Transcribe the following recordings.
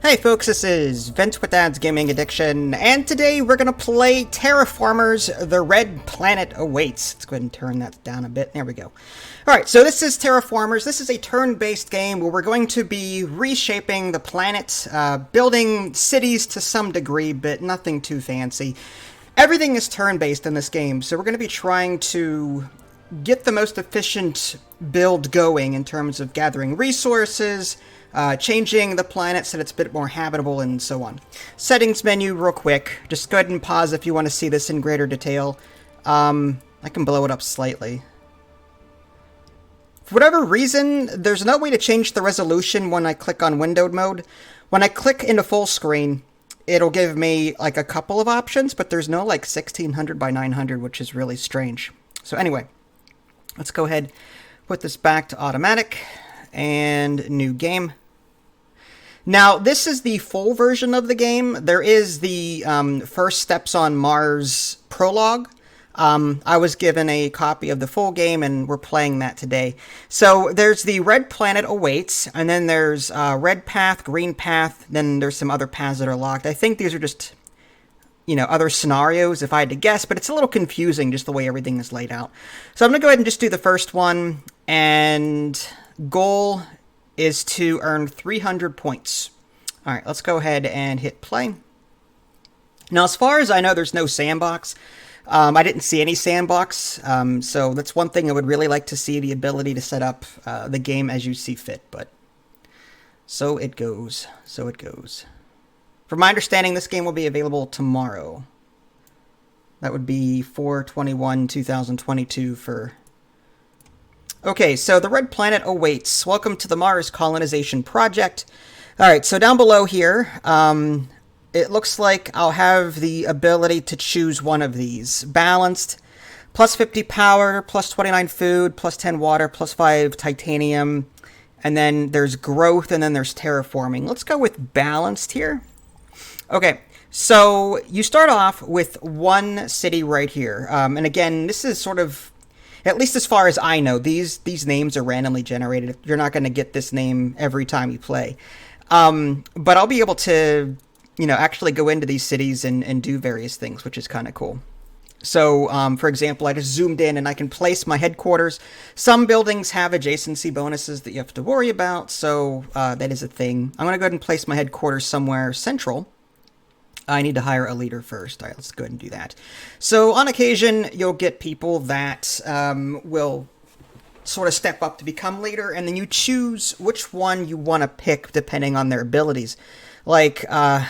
Hey folks, this is Vince with Dad's Gaming Addiction, and today we're going to play Terraformers, The Red Planet Awaits. Let's go ahead and turn that down a bit. There we go. Alright, so this is Terraformers. This is a turn-based game where we're going to be reshaping the planet, building cities to some degree, but nothing too fancy. Everything is turn-based in this game, so we're going to be trying to get the most efficient build going in terms of gathering resources, changing the planet so that it's a bit more habitable, and so on. Settings menu real quick. Just go ahead and pause if you want to see this in greater detail. I can blow it up slightly. For whatever reason, there's no way to change the resolution when I click on windowed mode. When I click into full screen, it'll give me like a couple of options, but there's no like 1600 by 900, which is really strange. So anyway, let's go ahead, put this back to automatic, and new game. Now, this is the full version of the game. There is the First Steps on Mars prologue. I was given a copy of the full game, and we're playing that today. So there's the Red Planet Awaits, and then there's Red Path, Green Path, then there's some other paths that are locked. I think these are just, other scenarios if I had to guess, but it's a little confusing just the way everything is laid out. So I'm going to go ahead and just do the first one, and goal is to earn 300 points. All right, let's go ahead and hit play. Now, as far as I know, there's no sandbox. I didn't see any sandbox, so that's one thing I would really like to see, the ability to set up the game as you see fit, but so it goes. So it goes. From my understanding, this game will be available tomorrow. That would be 4/21/2022 for... Okay, so the Red Planet Awaits. Welcome to the Mars Colonization Project. All right, so down below here, it looks like I'll have the ability to choose one of these. Balanced, plus 50 power, plus 29 food, plus 10 water, plus 5 titanium. And then there's growth, and then there's terraforming. Let's go with balanced here. Okay, so you start off with one city right here. And again, this is sort of... At least as far as I know, these names are randomly generated. You're not going to get this name every time you play. But I'll be able to, actually go into these cities and do various things, which is kind of cool. So, for example, I just zoomed in and I can place my headquarters. Some buildings have adjacency bonuses that you have to worry about, so that is a thing. I'm going to go ahead and place my headquarters somewhere central. I need to hire a leader first. All right, let's go ahead and do that. So on occasion, you'll get people that will sort of step up to become leader, and then you choose which one you want to pick depending on their abilities. Like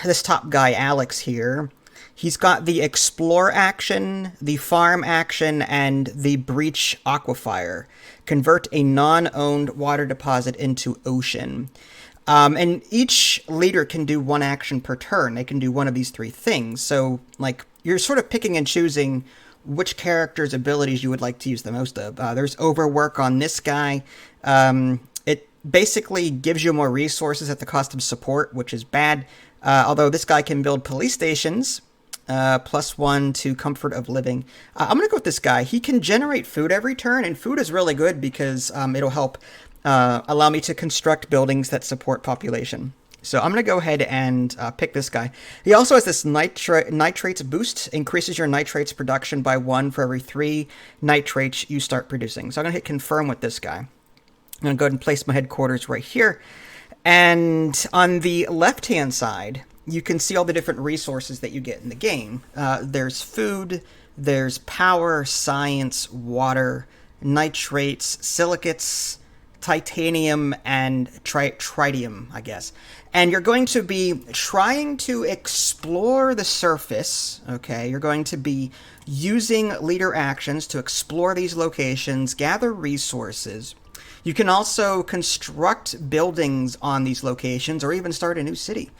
this top guy, Alex here, he's got the Explore action, the Farm action, and the Breach Aquifer. Convert a non-owned water deposit into ocean. And each leader can do one action per turn. They can do one of these three things. So, you're sort of picking and choosing which character's abilities you would like to use the most of. There's overwork on this guy. It basically gives you more resources at the cost of support, which is bad. Although this guy can build police stations, +1 to comfort of living. I'm going to go with this guy. He can generate food every turn, and food is really good because it'll help allow me to construct buildings that support population. So I'm going to go ahead and pick this guy. He also has this nitrates boost, increases your nitrates production by 1 for every 3 nitrates you start producing. So I'm going to hit confirm with this guy. I'm going to go ahead and place my headquarters right here. And on the left-hand side, you can see all the different resources that you get in the game. There's food, there's power, science, water, nitrates, silicates, titanium, and tritium, I guess. And you're going to be trying to explore the surface, okay? You're going to be using leader actions to explore these locations, gather resources. You can also construct buildings on these locations or even start a new city.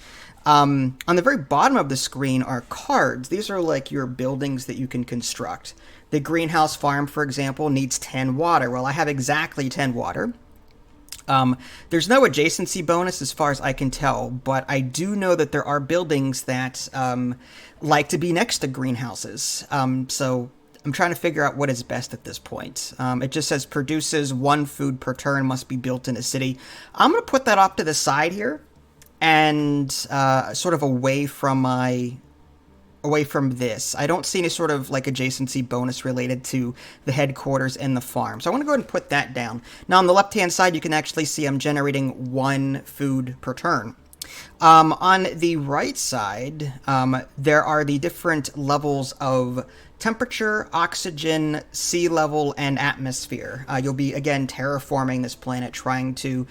On the very bottom of the screen are cards. These are like your buildings that you can construct. The greenhouse farm, for example, needs 10 water. Well, I have exactly 10 water. There's no adjacency bonus as far as I can tell, but I do know that there are buildings that like to be next to greenhouses. So I'm trying to figure out what is best at this point. It just says produces 1 food per turn, must be built in a city. I'm going to put that off to the side here. and sort of away from this. I don't see any sort of like adjacency bonus related to the headquarters and the farm. So I want to go ahead and put that down. Now on the left-hand side, you can actually see I'm generating 1 food per turn. On the right side, there are the different levels of temperature, oxygen, sea level, and atmosphere. You'll be, again, terraforming this planet, trying to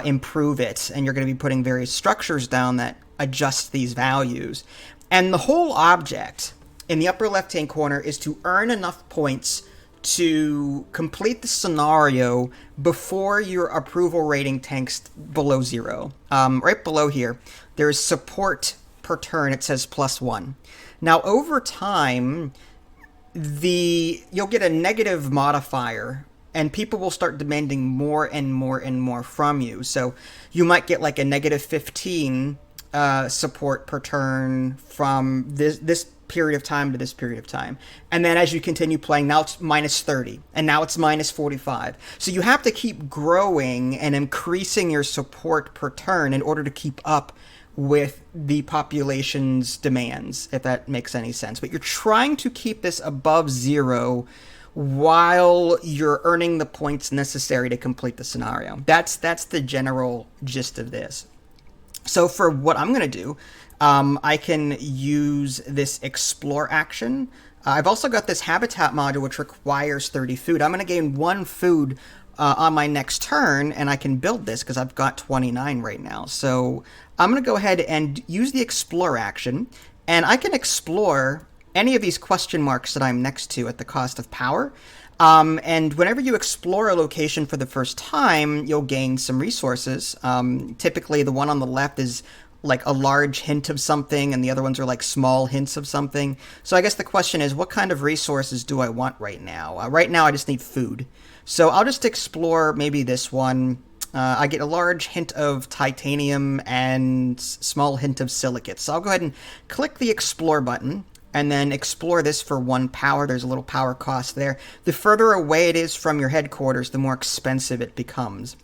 improve it, and you're going to be putting various structures down that adjust these values. And the whole object in the upper left-hand corner is to earn enough points to complete the scenario before your approval rating tanks below 0. Right below here, there's support per turn. It says +1. Now, over time, you'll get a negative modifier, and people will start demanding more and more and more from you. So you might get like a -15 support per turn from this period of time to this period of time. And then as you continue playing, now it's -30, and now it's -45. So you have to keep growing and increasing your support per turn in order to keep up with the population's demands, if that makes any sense. But you're trying to keep this above 0 while you're earning the points necessary to complete the scenario. That's the general gist of this. So for what I'm going to do, I can use this explore action. I've also got this habitat module, which requires 30 food. I'm going to gain 1 food on my next turn, and I can build this because I've got 29 right now. So I'm going to go ahead and use the explore action, and I can explore any of these question marks that I'm next to at the cost of power. And whenever you explore a location for the first time, you'll gain some resources. Typically, the one on the left is like a large hint of something, and the other ones are like small hints of something. So I guess the question is, what kind of resources do I want right now? Right now, I just need food. So I'll just explore maybe this one. I get a large hint of titanium and small hint of silicates. So I'll go ahead and click the explore button, and then explore this for 1 power. There's a little power cost there. The further away it is from your headquarters, the more expensive it becomes.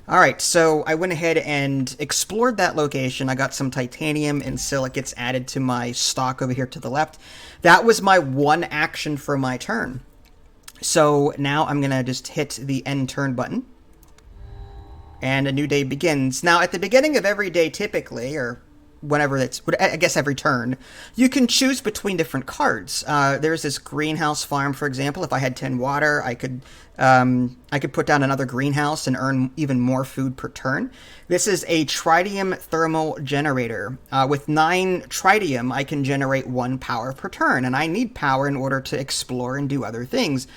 All right, so I went ahead and explored that location. I got some titanium and silicates added to my stock over here to the left. That was my 1 action for my turn. So now I'm going to just hit the end turn button, and a new day begins. Now, at the beginning of every day, typically, or whenever it's, I guess every turn, you can choose between different cards. There's this greenhouse farm, for example. If I had 10 water, I could put down another greenhouse and earn even more food per turn. This is a tritium thermal generator. With 9 tritium, I can generate 1 power per turn, and I need power in order to explore and do other things.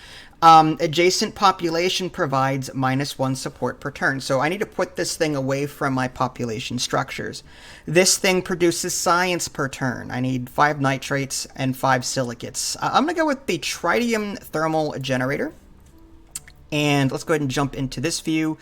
Adjacent population provides -1 support per turn. So I need to put this thing away from my population structures. This thing produces science per turn. I need 5 nitrates and 5 silicates. I'm going to go with the tritium thermal generator. And let's go ahead and jump into this view.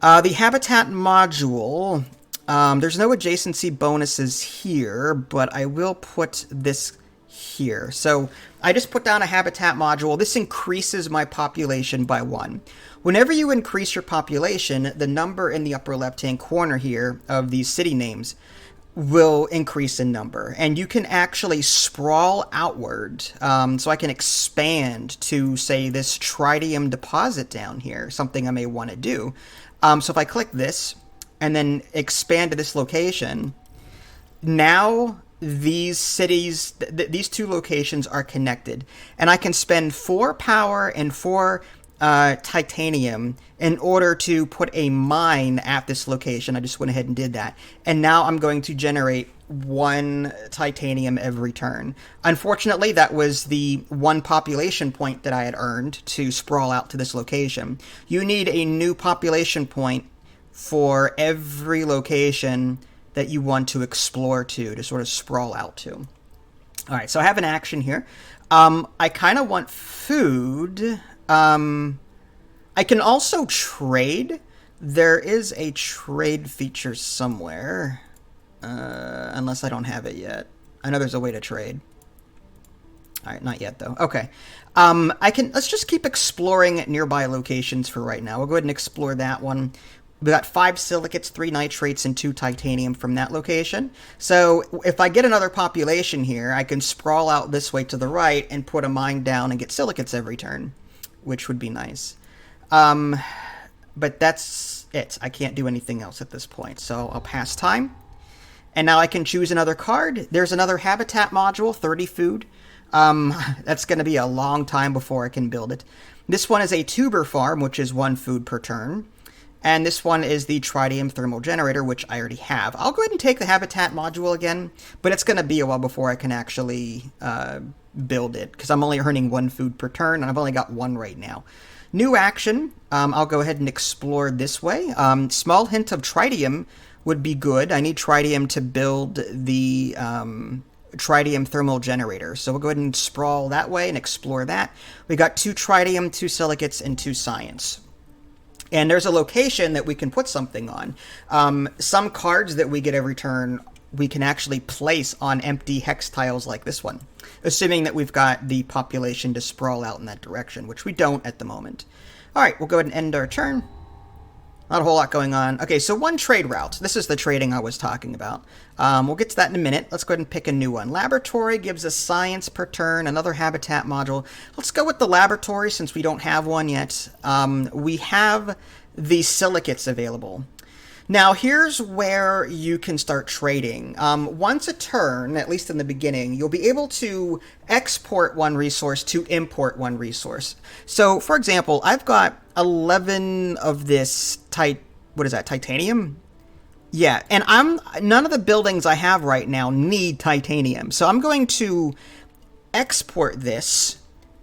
The habitat module, there's no adjacency bonuses here, but I will put this here. So I just put down a habitat module. This increases my population by 1. Whenever you increase your population, the number in the upper left-hand corner here of these city names will increase in number. And you can actually sprawl outward. So I can expand to, say, this tritium deposit down here, something I may want to do. So if I click this and then expand to this location, now these cities, these 2 locations are connected, and I can spend 4 power and 4 titanium in order to put a mine at this location. I just went ahead and did that, and now I'm going to generate 1 titanium every turn. Unfortunately, that was the 1 population point that I had earned to sprawl out to this location. You need a new population point for every location that you want to explore to sort of sprawl out to. All right, so I have an action here. I kind of want food. I can also trade. There is a trade feature somewhere, unless I don't have it yet. I know there's a way to trade. All right, not yet though. Okay, let's just keep exploring nearby locations for right now. We'll go ahead and explore that one. We got 5 silicates, 3 nitrates, and 2 titanium from that location. So if I get another population here, I can sprawl out this way to the right and put a mine down and get silicates every turn, which would be nice. But that's it. I can't do anything else at this point, so I'll pass time. And now I can choose another card. There's another habitat module, 30 food. That's going to be a long time before I can build it. This one is a tuber farm, which is 1 food per turn. And this one is the tritium thermal generator, which I already have. I'll go ahead and take the habitat module again, but it's going to be a while before I can actually build it, because I'm only earning 1 food per turn, and I've only got 1 right now. New action, I'll go ahead and explore this way. Small hint of tritium would be good. I need tritium to build the tritium thermal generator. So we'll go ahead and sprawl that way and explore that. We got 2 tritium, 2 silicates, and 2 science. And there's a location that we can put something on. Some cards that we get every turn, we can actually place on empty hex tiles like this one, assuming that we've got the population to sprawl out in that direction, which we don't at the moment. All right, we'll go ahead and end our turn. Not a whole lot going on. Okay, so 1 trade route. This is the trading I was talking about. We'll get to that in a minute. Let's go ahead and pick a new one. Laboratory gives us science per turn, another habitat module. Let's go with the laboratory since we don't have one yet. We have the silicates available. Now, here's where you can start trading. Once a turn, at least in the beginning, you'll be able to export 1 resource to import 1 resource. So, for example, I've got 11 of this titanium? Yeah, and none of the buildings I have right now need titanium. So I'm going to export this,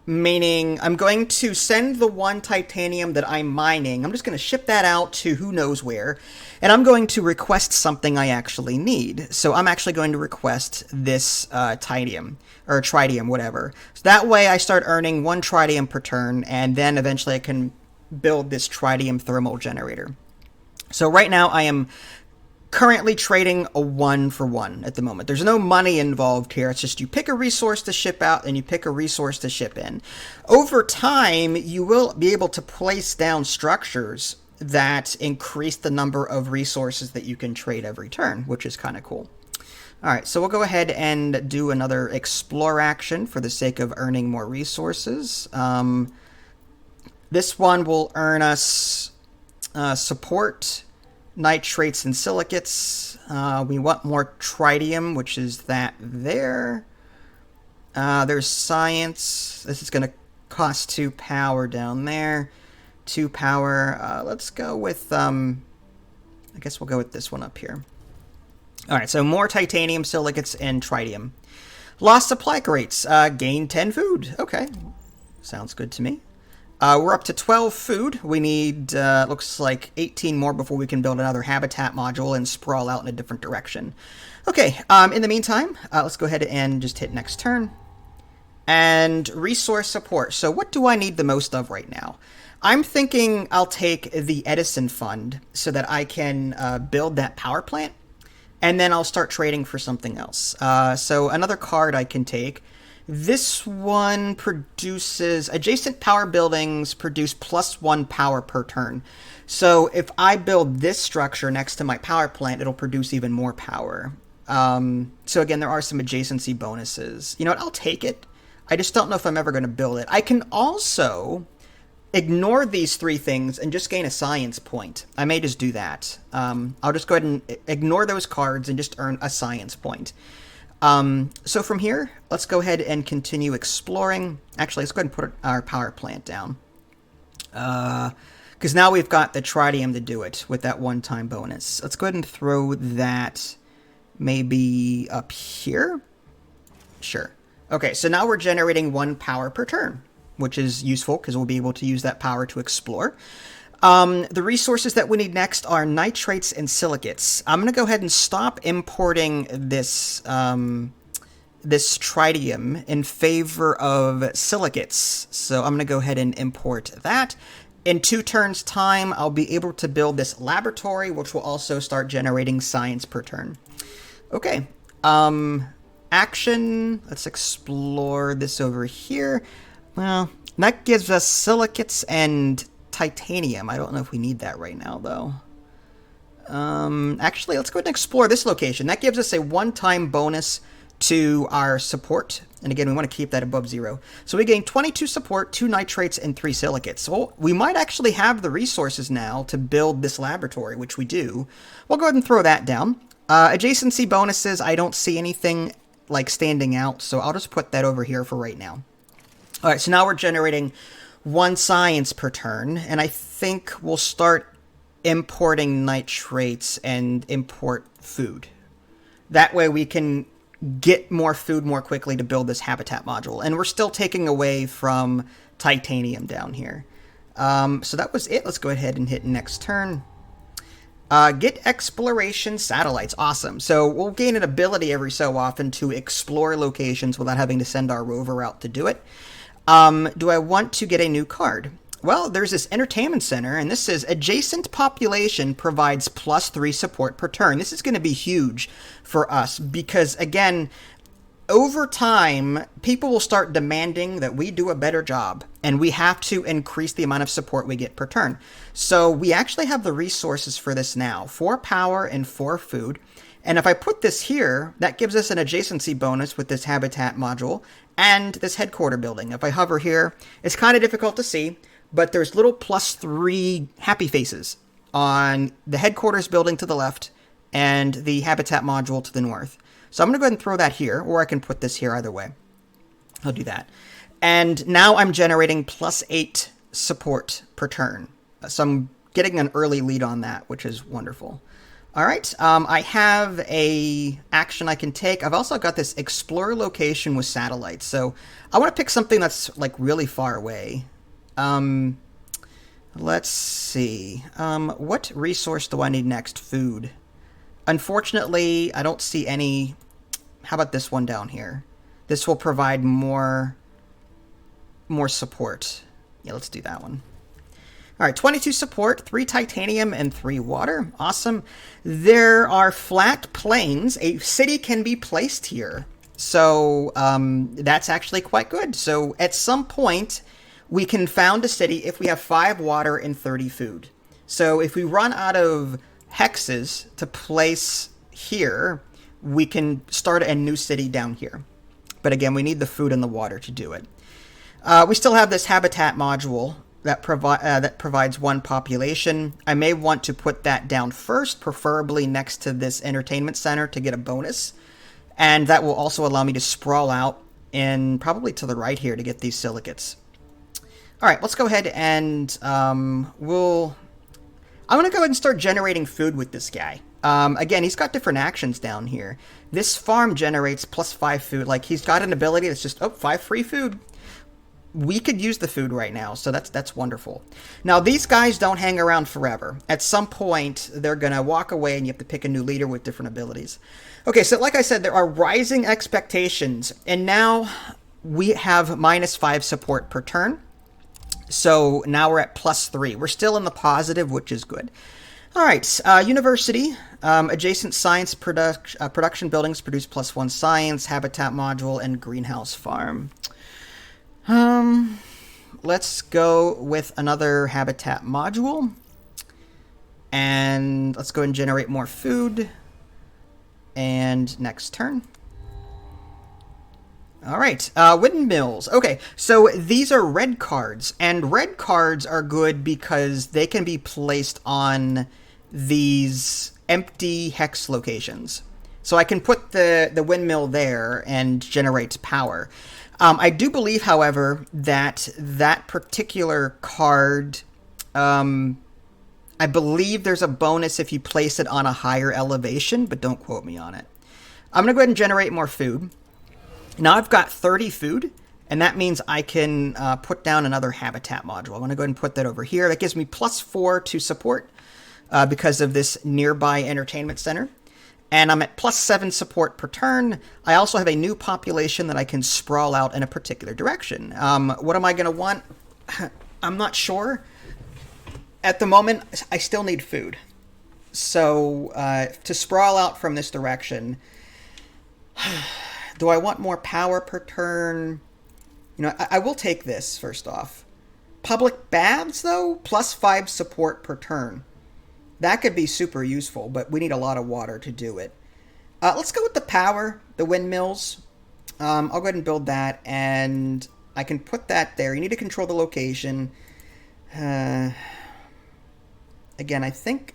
meaning I'm going to send the 1 titanium that I'm mining. I'm just going to ship that out to who knows where, and I'm going to request something I actually need. So I'm actually going to request this titanium, or tritium, whatever. So that way I start earning 1 tritium per turn, and then eventually I can build this tritium thermal generator. So right now I am currently trading a 1 for 1 at the moment. There's no money involved here. It's just you pick a resource to ship out and you pick a resource to ship in. Over time, you will be able to place down structures that increase the number of resources that you can trade every turn, which is kind of cool. All right, so we'll go ahead and do another explore action for the sake of earning more resources. This one will earn us support, nitrates, and silicates. We want more tritium, which is that there. There's science. This is going to cost 2 power down there. 2 power. Let's go with, I guess we'll go with this one up here. All right, so more titanium, silicates, and tritium. Lost supply rates. Gain 10 food. Okay, sounds good to me. We're up to 12 food. We need, looks like 18 more before we can build another habitat module and sprawl out in a different direction. Okay, in the meantime, let's go ahead and just hit next turn. And resource support. So what do I need the most of right now? I'm thinking I'll take the Edison Fund so that I can build that power plant, and then I'll start trading for something else. So another card I can take. This one produces adjacent power buildings produce +1 power per turn. So if I build this structure next to my power plant, it'll produce even more power. So again, there are some adjacency bonuses. You know what? I'll take it. I just don't know if I'm ever going to build it. I can also ignore these 3 things and just gain a science point. I may just do that. I'll just go ahead and ignore those cards and just earn a science point. So from here, let's go ahead and continue exploring. Actually, let's go ahead and put our power plant down. Because now we've got the tritium to do it with that one-time bonus. Let's go ahead and throw that maybe up here. Sure. Okay, so now we're generating 1 power per turn, which is useful because we'll be able to use that power to explore. The resources that we need next are nitrates and silicates. I'm going to go ahead and stop importing this this tritium in favor of silicates. So I'm going to go ahead and import that. In 2 turns' time, I'll be able to build this laboratory, which will also start generating science per turn. Okay. Action. Let's explore this over here. Well, that gives us silicates and titanium. I don't know if we need that right now, though. Actually, let's go ahead and explore this location. That gives us a one-time bonus to our support. And again, we want to keep that above 0. So we gain 22 support, 2 nitrates, and 3 silicates. So we might actually have the resources now to build this laboratory, which we do. We'll go ahead and throw that down. Adjacency bonuses, I don't see anything like standing out, so I'll just put that over here for right now. All right, so now we're generating 1 science per turn, and I think we'll start importing nitrates and import food. That way we can get more food more quickly to build this habitat module. And we're still taking away from titanium down here. So that was it. Let's go ahead and hit next turn. Get exploration satellites. Awesome. So we'll gain an ability every so often to explore locations without having to send our rover out to do it. Do I want to get a new card? Well, there's this entertainment center, and this says adjacent population provides +3 support per turn. This is going to be huge for us because, again, over time, people will start demanding that we do a better job, and we have to increase the amount of support we get per turn. So we actually have the resources for this now, 4 power and 4 food. And if I put this here, that gives us an adjacency bonus with this habitat module and this headquarter building. If I hover here, it's kind of difficult to see, but there's little +3 happy faces on the headquarters building to the left and the habitat module to the north. So I'm going to go ahead and throw that here, or I can put this here either way. I'll do that. And now I'm generating +8 support per turn. So I'm getting an early lead on that, which is wonderful. All right, I have a action I can take. I've also got this explore location with satellites. So I want to pick something that's like really far away. Let's see. What resource do I need next? Food. Unfortunately, I don't see any. How about this one down here? This will provide more support. Yeah, let's do that one. All right, 22 support, 3 titanium, and 3 water. Awesome. There are flat plains. A city can be placed here. So that's actually quite good. So at some point, we can found a city if we have 5 water and 30 food. So if we run out of hexes to place here, we can start a new city down here. But again, we need the food and the water to do it. We still have this habitat module that provides 1 population. I may want to put that down first, preferably next to this entertainment center to get a bonus. And that will also allow me to sprawl out and probably to the right here to get these silicates. All right, let's go ahead and I'm going to go ahead and start generating food with this guy. Again, he's got different actions down here. This farm generates +5 food. Like, he's got an ability that's just, 5 free food. We could use the food right now, so that's wonderful. Now, these guys don't hang around forever. At some point, they're going to walk away, and you have to pick a new leader with different abilities. Okay, so like I said, there are rising expectations, and now we have -5 support per turn. So now we're at +3. We're still in the positive, which is good. All right, university, adjacent science production buildings produce +1 science, habitat module, and greenhouse farm. Let's go with another habitat module. And let's go ahead and generate more food. And next turn. All right, Windmills. Okay, so these are red cards, and red cards are good because they can be placed on these empty hex locations. So I can put the windmill there and generate power. I do believe, however, that particular card, I believe there's a bonus if you place it on a higher elevation, but don't quote me on it. I'm going to go ahead and generate more food. Now I've got 30 food, and that means I can put down another habitat module. I'm going to go ahead and put that over here. That gives me +4 to support because of this nearby entertainment center. And I'm at +7 support per turn. I also have a new population that I can sprawl out in a particular direction. What am I going to want? I'm not sure. At the moment, I still need food. So to sprawl out from this direction... Do I want more power per turn? You know, I will take this first off. Public baths, though, +5 support per turn. That could be super useful, but we need a lot of water to do it. Let's go with the power, the windmills. I'll go ahead and build that, and I can put that there. You need to control the location. Again, I think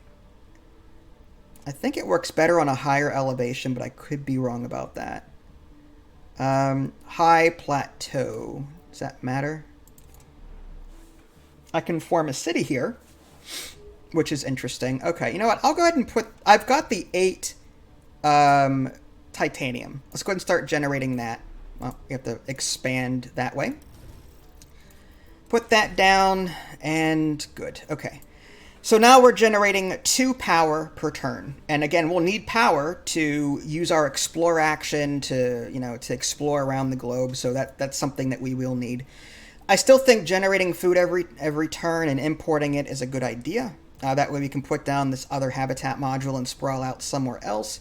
it works better on a higher elevation, but I could be wrong about that. High plateau. Does that matter? I can form a city here, which is interesting. Okay, you know what? I'll go ahead and put... I've got the 8 titanium. Let's go ahead and start generating that. Well, we have to expand that way. Put that down, and good. Okay. So now we're generating 2 power per turn. And again, we'll need power to use our explore action to, to explore around the globe. So that's something that we will need. I still think generating food every turn and importing it is a good idea. That way we can put down this other habitat module and sprawl out somewhere else.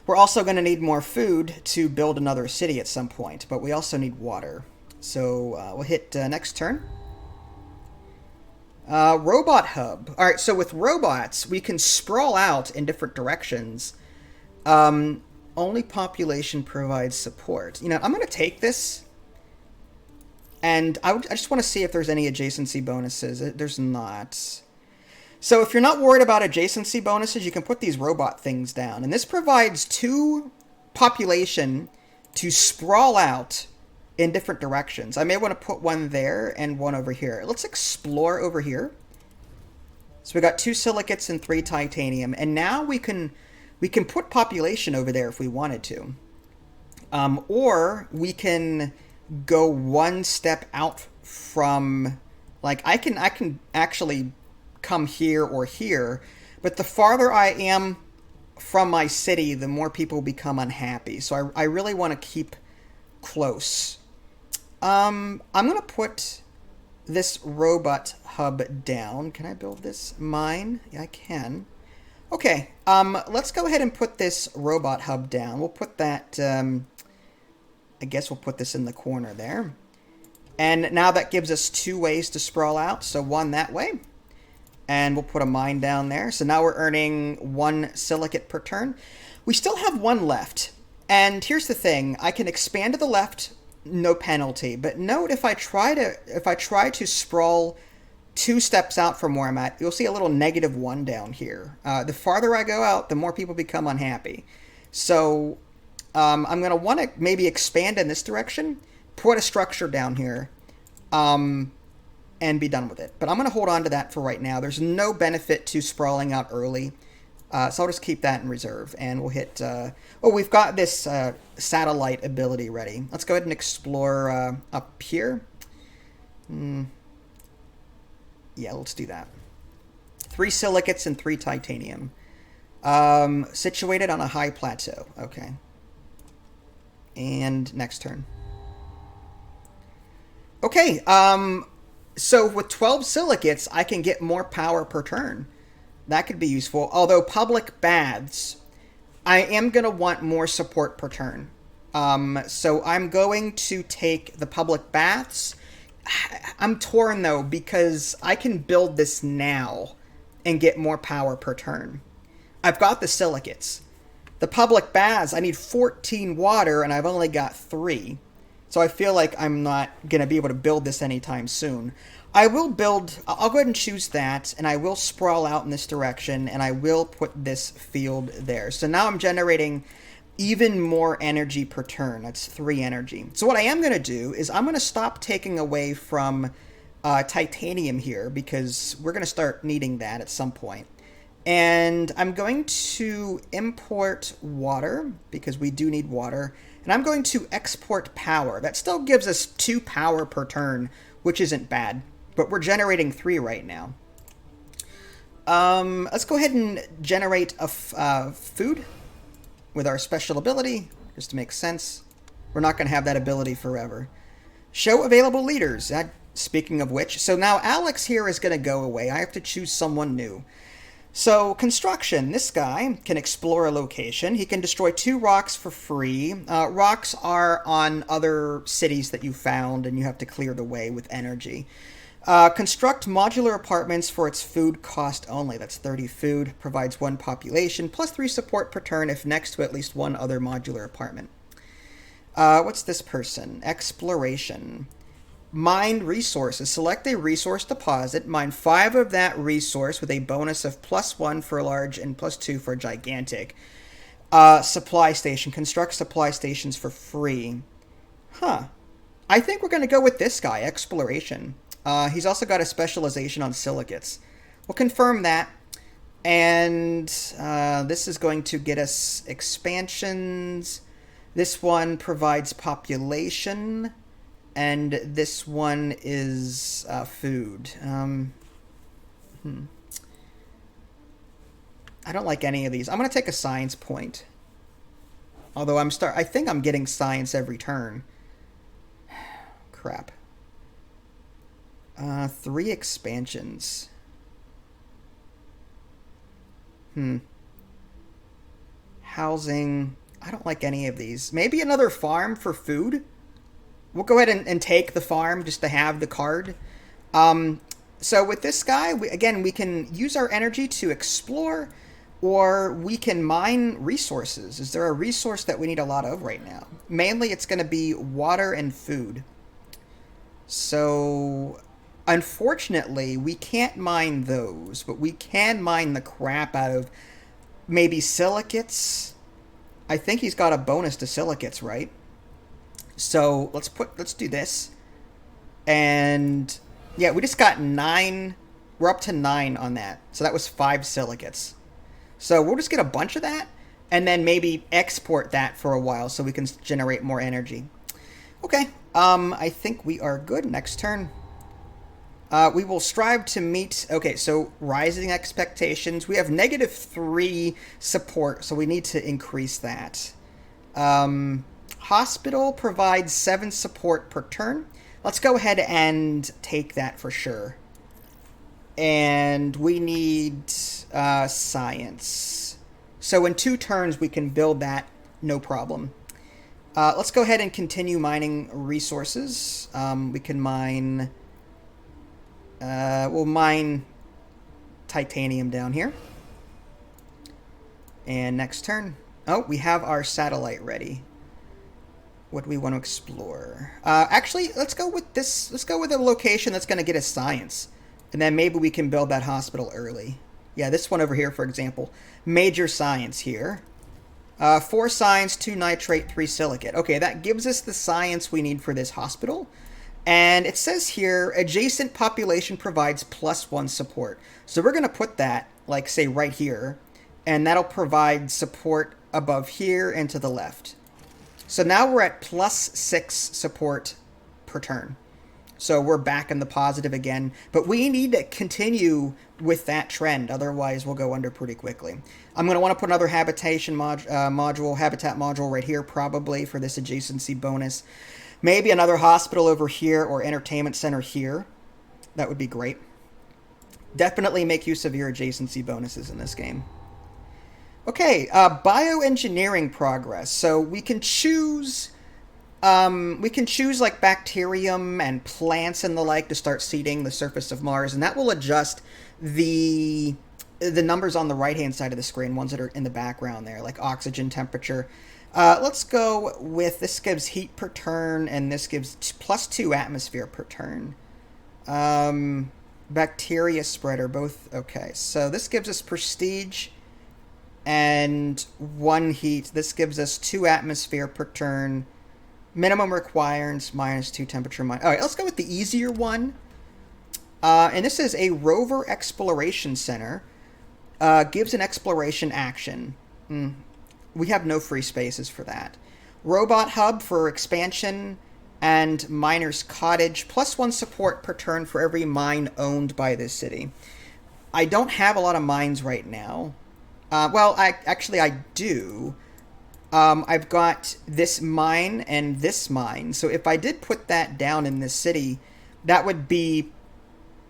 We're also going to need more food to build another city at some point, but we also need water. So we'll hit next turn. Robot hub. All right, so with robots, we can sprawl out in different directions. Only population provides support. I'm going to take this, and I just want to see if there's any adjacency bonuses. There's not. So if you're not worried about adjacency bonuses, you can put these robot things down. And this provides 2 population to sprawl out in different directions. I may want to put one there and one over here. Let's explore over here. So we got 2 silicates and 3 titanium. And now we can put population over there if we wanted to. Or we can go one step out from... Like, I can actually... come here or here, but the farther I am from my city, the more people become unhappy. So I really want to keep close. I'm going to put this robot hub down. Can I build this mine? Yeah, I can. Okay, let's go ahead and put this robot hub down. We'll put that, I guess we'll put this in the corner there. And now that gives us 2 ways to sprawl out. So one that way. And we'll put a mine down there. So now we're earning 1 silicate per turn. We still have 1 left. And here's the thing. I can expand to the left, no penalty. But note, if I try to sprawl 2 steps out from where I'm at, you'll see a little -1 down here. The farther I go out, the more people become unhappy. So I'm going to want to maybe expand in this direction, put a structure down here, and be done with it. But I'm going to hold on to that for right now. There's no benefit to sprawling out early. So I'll just keep that in reserve. And we'll hit... we've got this satellite ability ready. Let's go ahead and explore up here. Yeah, let's do that. 3 silicates and 3 titanium. Situated on a high plateau. Okay. And next turn. Okay, so with 12 silicates, I can get more power per turn. That could be useful. Although public baths, I am going to want more support per turn. So I'm going to take the public baths. I'm torn, though, because I can build this now and get more power per turn. I've got the silicates. The public baths, I need 14 water, and I've only got 3. So I feel like I'm not going to be able to build this anytime soon. I'll go ahead and choose that, and I will sprawl out in this direction, and I will put this field there. So now I'm generating even more energy per turn. That's 3 energy. So what I am going to do is I'm going to stop taking away from titanium here, because we're going to start needing that at some point. And I'm going to import water, because we do need water. And I'm going to export power. That still gives us 2 power per turn, which isn't bad. But we're generating 3 right now. Let's go ahead and generate a food with our special ability, just to make sense. We're not going to have that ability forever. Show available leaders. Speaking of which, so now Alex here is going to go away. I have to choose someone new. So, construction. This guy can explore a location. He can destroy 2 rocks for free. Rocks are on other cities that you found, and you have to clear the way with energy. Construct modular apartments for its food cost only. That's 30 food. Provides 1 population, plus 3 support per turn if next to at least 1 other modular apartment. What's this person? Exploration. Mine resources. Select a resource deposit. Mine 5 of that resource with a bonus of +1 for large and +2 for gigantic. Supply station. Construct supply stations for free. Huh. I think we're going to go with this guy, Exploration. He's also got a specialization on silicates. We'll confirm that. And this is going to get us expansions. This one provides population. And this one is food. I don't like any of these. I'm going to take a science point. Although I think I'm getting science every turn. Crap. 3 expansions. Housing. I don't like any of these. Maybe another farm for food? We'll go ahead and take the farm just to have the card. So with this guy, we can use our energy to explore, or we can mine resources. Is there a resource that we need a lot of right now? Mainly it's going to be water and food. So unfortunately, we can't mine those, but we can mine the crap out of maybe silicates. I think he's got a bonus to silicates, right? So let's do this. And yeah, we just got 9. We're up to 9 on that. So that was 5 silicates. So we'll just get a bunch of that and then maybe export that for a while so we can generate more energy. Okay. I think we are good. Next turn. We will strive to meet... Okay, so rising expectations. We have -3 support, so we need to increase that. Hospital provides 7 support per turn. Let's go ahead and take that for sure. And we need science. So in 2 turns, we can build that, no problem. Let's go ahead and continue mining resources. We can mine... we'll mine titanium down here. And next turn. Oh, we have our satellite ready. What do we want to explore? Actually, let's go with this. Let's go with a location that's going to get us science. And then maybe we can build that hospital early. Yeah, this one over here, for example. Major science here. 4 science, 2 nitrate, 3 silicate. Okay, that gives us the science we need for this hospital. And it says here, adjacent population provides +1 support. So we're going to put that, like, say, right here. And that'll provide support above here and to the left. So now we're at +6 support per turn. So we're back in the positive again. But we need to continue with that trend. Otherwise, we'll go under pretty quickly. I'm going to want to put another habitat module right here, probably, for this adjacency bonus. Maybe another hospital over here or entertainment center here. That would be great. Definitely make use of your adjacency bonuses in this game. Okay, bioengineering progress. So we can choose like bacterium and plants and the like to start seeding the surface of Mars, and that will adjust the numbers on the right-hand side of the screen, ones that are in the background there, like oxygen temperature. Let's go with, this gives heat per turn, and this gives +2 atmosphere per turn. Bacteria spreader, both, okay. So this gives us prestige and 1 heat. This gives us 2 atmosphere per turn. Minimum requirements, -2 temperature. All right, let's go with the easier one. And this is a rover exploration center. Gives an exploration action. We have no free spaces for that. Robot hub for expansion and miner's cottage. +1 support per turn for every mine owned by this city. I don't have a lot of mines right now. Well, I do. I've got this mine and this mine. So if I did put that down in this city, that would be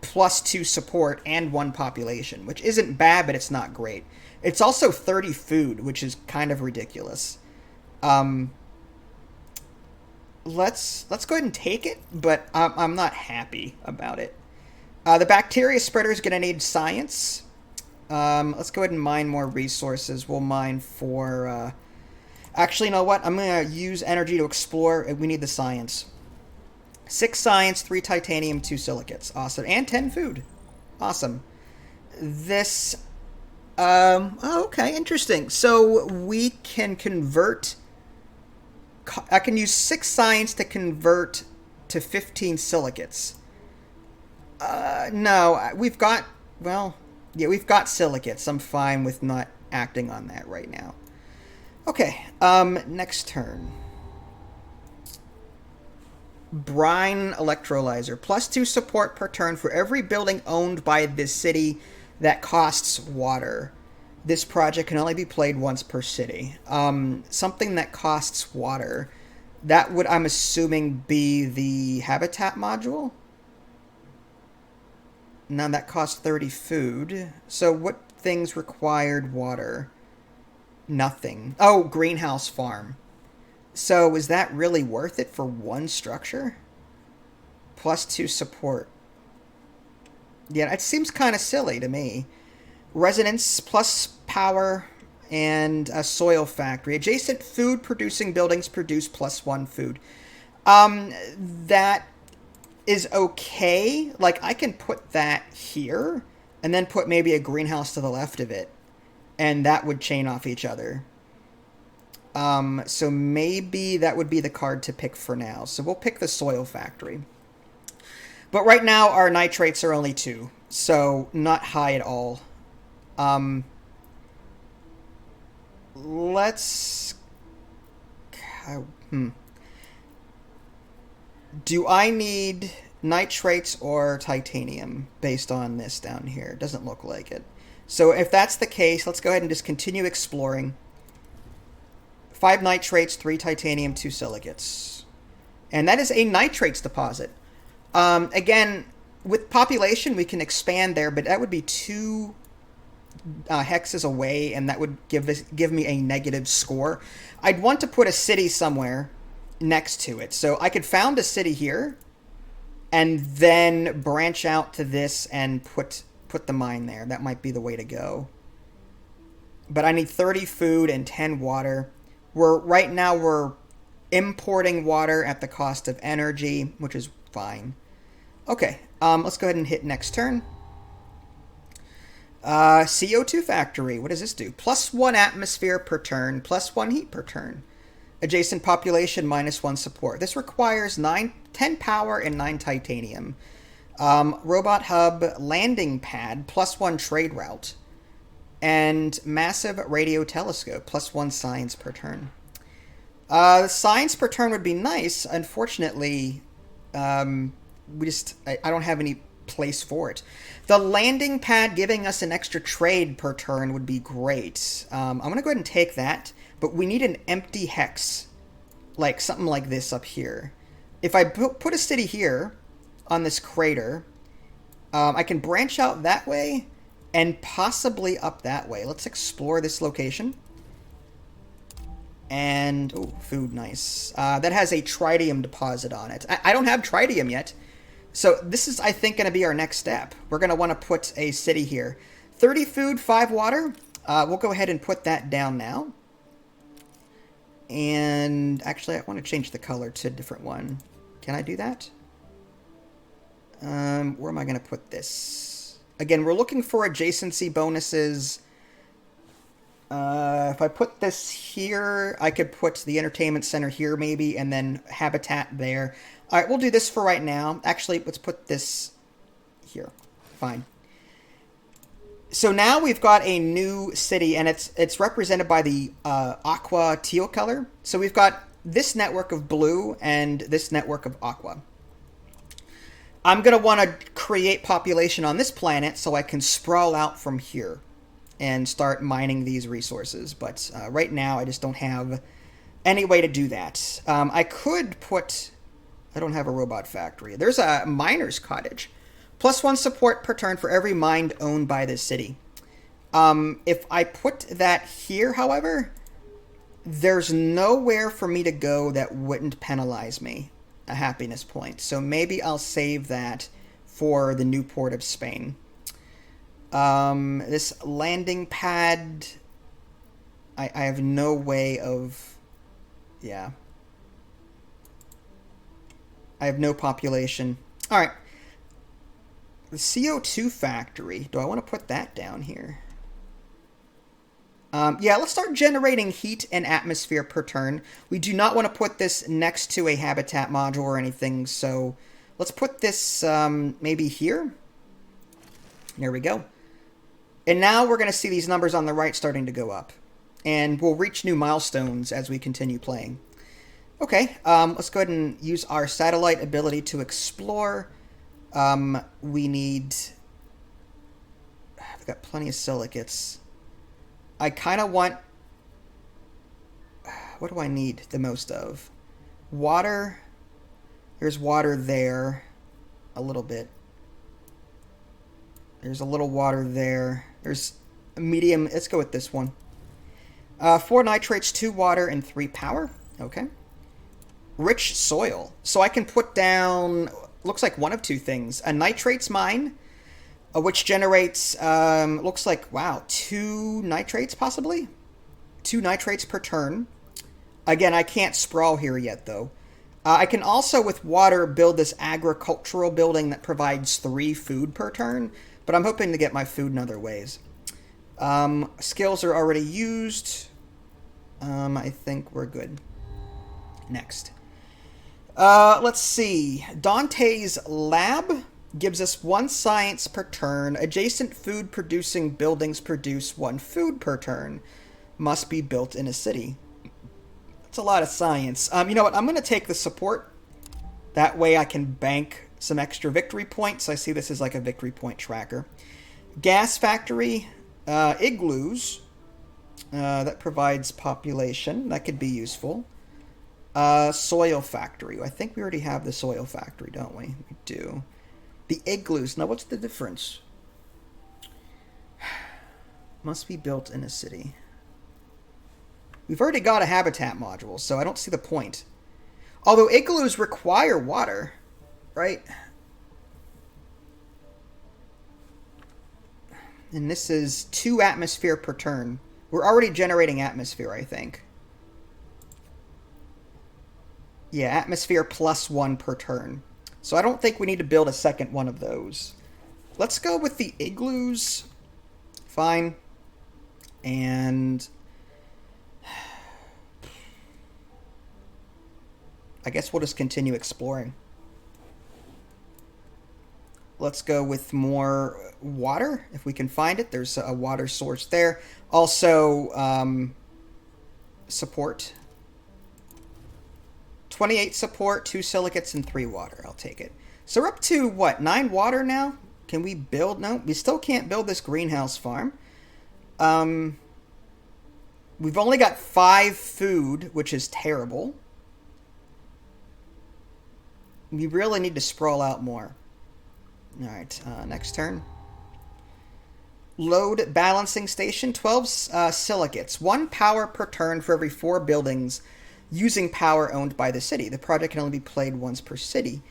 +2 support and 1 population, which isn't bad, but it's not great. It's also 30 food, which is kind of ridiculous. Let's go ahead and take it, but I'm not happy about it. The bacteria spreader is going to need science. Let's go ahead and mine more resources. We'll mine for... Actually, you know what? I'm going to use energy to explore. We need the science. 6 science, 3 titanium, 2 silicates. Awesome. And 10 food. Awesome. This... okay, interesting. So we can convert... I can use 6 science to convert to 15 silicates. No, we've got... Well, yeah, we've got silicates. I'm fine with not acting on that right now. Okay, next turn. Brine electrolyzer. +2 support per turn for every building owned by this city that costs water. This project can only be played once per city. Something that costs water. That would, I'm assuming, be the habitat module? Now that costs 30 food. So what things required water? Nothing. Oh, greenhouse farm. So is that really worth it for one structure? +2 support. Yeah, it seems kind of silly to me. Residence plus power and a soil factory. Adjacent food producing buildings produce +1 food. That is okay. Like, I can put that here and then put maybe a greenhouse to the left of it, and that would chain off each other. So maybe that would be the card to pick for now. So we'll pick the soil factory. But right now our nitrates are only 2, so not high at all. Let's... Do I need nitrates or titanium based on this down here? Doesn't look like it. So if that's the case, let's go ahead and just continue exploring. 5 nitrates, 3 titanium, 2 silicates. And that is a nitrates deposit. Again, with population, we can expand there, but that would be 2 hexes away, and that would give me a negative score. I'd want to put a city somewhere next to it. So I could found a city here, and then branch out to this and put the mine there. That might be the way to go. But I need 30 food and 10 water. Right now we're importing water at the cost of energy, which is fine. Okay, let's go ahead and hit next turn. CO2 Factory. What does this do? +1 atmosphere per turn, +1 heat per turn. Adjacent population, -1 support. This requires 10 power and 9 titanium. Robot hub, landing pad, +1 trade route. And massive radio telescope, +1 science per turn. The science per turn would be nice. Unfortunately, I don't have any place for it. The landing pad giving us an extra trade per turn would be great. I'm going to go ahead and take that, but we need an empty hex, like something like this up here. If I put a city here on this crater, I can branch out that way and possibly up that way. Let's explore this location. And, oh, food, nice. That has a tritium deposit on it. I don't have tritium yet. So this is, I think, going to be our next step. We're going to want to put a city here. 30 food, 5 water. We'll go ahead and put that down now. And actually, I want to change the color to a different one. Can I do that? Where am I going to put this? Again, we're looking for adjacency bonuses. If I put this here, I could put the entertainment center here maybe, and then habitat there. All right, we'll do this for right now. Actually, let's put this here. Fine. So now we've got a new city, and it's represented by the aqua teal color. So we've got this network of blue and this network of aqua. I'm going to want to create population on this planet so I can sprawl out from here and start mining these resources. But right now, I just don't have any way to do that. I could put... I don't have a robot factory. There's a miner's cottage. +1 support per turn for every mine owned by this city. If I put that here, however, there's nowhere for me to go that wouldn't penalize me a happiness point. So maybe I'll save that for the new port of Spain. This landing pad, I have no way of, yeah. I have no population. All right. The CO2 factory, do I want to put that down here? Yeah, let's start generating heat and atmosphere per turn. We do not want to put this next to a habitat module or anything, so let's put this maybe here. There we go. And now we're going to see these numbers on the right starting to go up. And we'll reach new milestones as we continue playing. Okay, let's go ahead and use our satellite ability to explore. We need... I've got plenty of silicates. I kind of want... What do I need the most of? Water. There's water there. A little bit. There's a little water there. There's a medium. Let's go with this one. 4 nitrates, 2 water, and 3 power. Okay. Rich soil. So I can put down... Looks like one of 2 things. A nitrates mine, which generates, looks like, wow, 2 nitrates possibly? 2 nitrates per turn. Again, I can't sprawl here yet, though. I can also, with water, build this agricultural building that provides 3 food per turn, but I'm hoping to get my food in other ways. Skills are already used. I think we're good. Next. Let's see. Dante's lab gives us 1 science per turn. Adjacent food-producing buildings produce 1 food per turn. Must be built in a city. That's a lot of science. You know what? I'm going to take the support. That way I can bank some extra victory points. I see this as like a victory point tracker. Gas factory. Igloos. That provides population. That could be useful. Soil factory. I think we already have the soil factory, don't we? We do. The igloos. Now, what's the difference? Must be built in a city. We've already got a habitat module, so I don't see the point. Although igloos require water, right? And this is 2 atmosphere per turn. We're already generating atmosphere, I think. Yeah, atmosphere plus 1 per turn. So I don't think we need to build a second one of those. Let's go with the igloos. Fine. And I guess we'll just continue exploring. Let's go with more water, if we can find it. There's a water source there. Also, support. 28 support, 2 silicates, and 3 water. I'll take it. So we're up to, what, 9 water now? Can we build? No, we still can't build this greenhouse farm. We've only got 5 food, which is terrible. We really need to sprawl out more. All right, next turn. Load balancing station, 12 silicates. 1 power per turn for every 4 buildings using power owned by the city. The project can only be played once per city.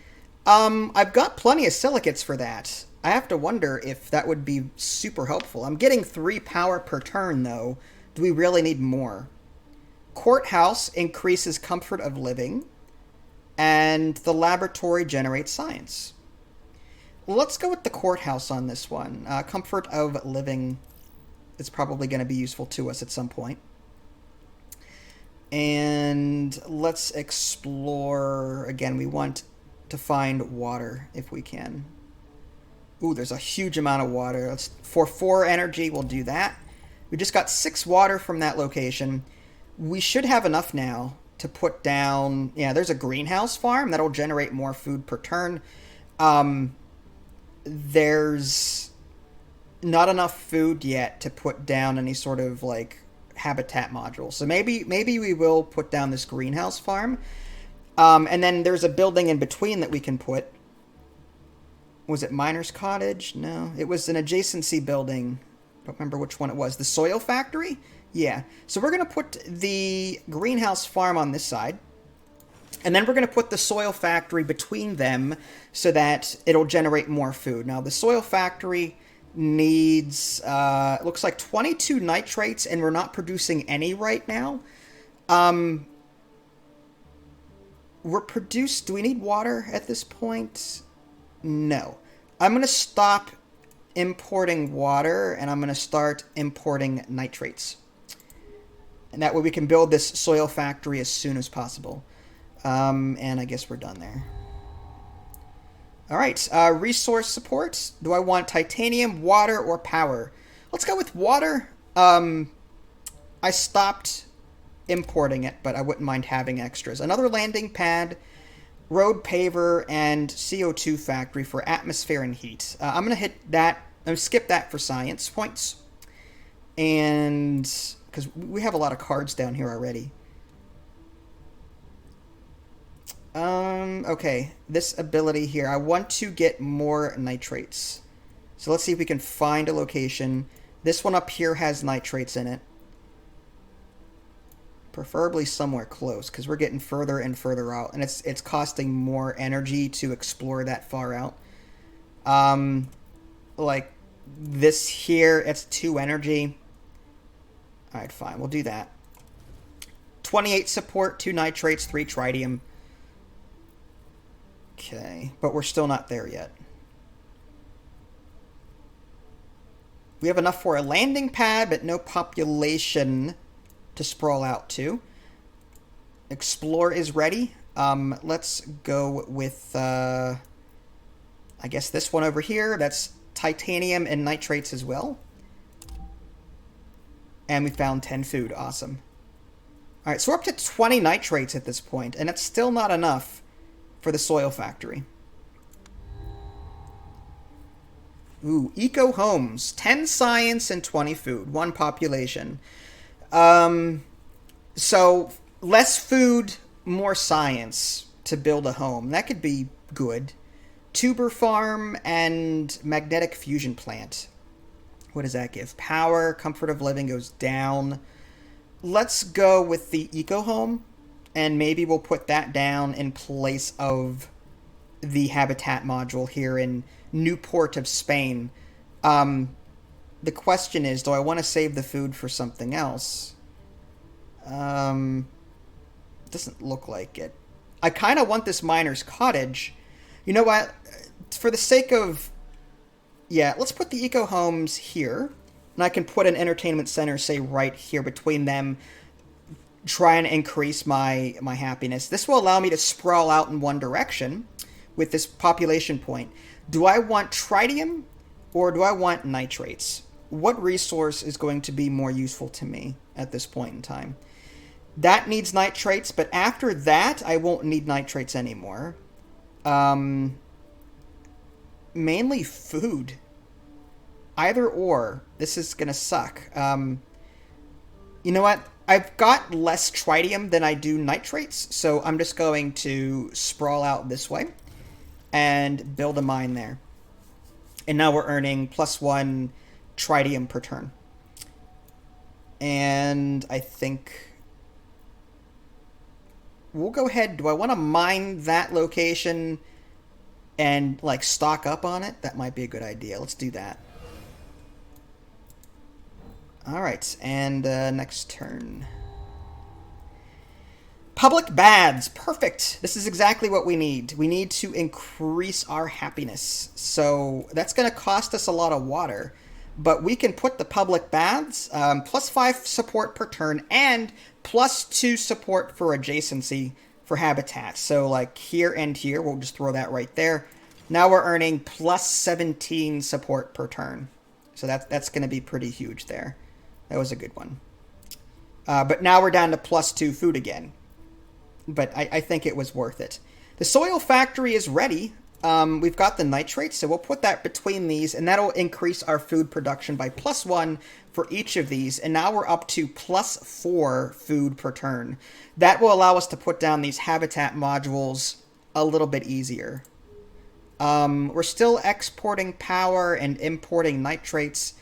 I've got plenty of silicates for that. I have to wonder if that would be super helpful. I'm getting 3 power per turn, though. Do we really need more? Courthouse increases comfort of living. And the laboratory generates science. Let's go with the courthouse on this one. Comfort of living is probably going to be useful to us at some point. And let's explore. Again, we want to find water if we can. Ooh, there's a huge amount of water. For 4 energy, we'll do that. We just got 6 water from that location. We should have enough now to put down... Yeah, there's a greenhouse farm. That'll generate more food per turn. There's not enough food yet to put down any sort of, like, habitat module. So maybe we will put down this greenhouse farm. And then there's a building in between that we can put. Was it Miner's Cottage? No. It was an adjacency building. I don't remember which one it was. The soil factory? Yeah. So we're going to put the greenhouse farm on this side. And then we're going to put the soil factory between them so that it'll generate more food. Now, the soil factory needs, it looks like 22 nitrates, and we're not producing any right now. Do we need water at this point? No. I'm going to stop importing water, and I'm going to start importing nitrates. And that way we can build this soil factory as soon as possible. And I guess we're done there. All right, resource support. Do I want titanium, water, or power? Let's go with water. I stopped importing it, but I wouldn't mind having extras. Another landing pad, road paver, and CO2 factory for atmosphere and heat. I'm going to hit that. I'm going to skip that for science points. And because we have a lot of cards down here already. Okay, this ability here. I want to get more nitrates. So let's see if we can find a location. This one up here has nitrates in it. Preferably somewhere close, because we're getting further and further out, and it's costing more energy to explore that far out. Like this here, it's 2 energy. Alright, fine, we'll do that. 28 support, 2 nitrates, 3 tritium. Okay, but we're still not there yet. We have enough for a landing pad, but no population to sprawl out to. Explore is ready. Let's go with, I guess this one over here. That's titanium and nitrates as well. And we found 10 food. Awesome. All right, so we're up to 20 nitrates at this point, and it's still not enough for the soil factory. Ooh, eco homes. 10 science and 20 food. 1 population. So less food, more science to build a home. That could be good. Tuber farm and magnetic fusion plant. What does that give? Power, comfort of living goes down. Let's go with the eco home, and maybe we'll put that down in place of the habitat module here in Newport of Spain. The question is, do I want to save the food for something else? Doesn't look like it. I kind of want this miner's cottage. You know what? For the sake of... Yeah, let's put the eco homes here. And I can put an entertainment center, say, right here between them. Try and increase my happiness. This will allow me to sprawl out in one direction with this population point. Do I want tritium or do I want nitrates? What resource is going to be more useful to me at this point in time? That needs nitrates, but after that, I won't need nitrates anymore. Mainly food. Either or. This is going to suck. You know what? I've got less tritium than I do nitrates, so I'm just going to sprawl out this way and build a mine there. And now we're earning +1 tritium per turn. And I think we'll go ahead. Do I want to mine that location and like stock up on it? That might be a good idea. Let's do that. All right, and next turn. Public baths. Perfect. This is exactly what we need. We need to increase our happiness. So that's going to cost us a lot of water. But we can put the public baths, +5 support per turn, and +2 support for adjacency for habitat. So like here and here, we'll just throw that right there. Now we're earning +17 support per turn. So that's going to be pretty huge there. That was a good one. But now we're down to +2 food again. But I think it was worth it. The soil factory is ready. We've got the nitrates, so we'll put that between these, and that'll increase our food production by +1 for each of these. And now we're up to +4 food per turn. That will allow us to put down these habitat modules a little bit easier. We're still exporting power and importing nitrates.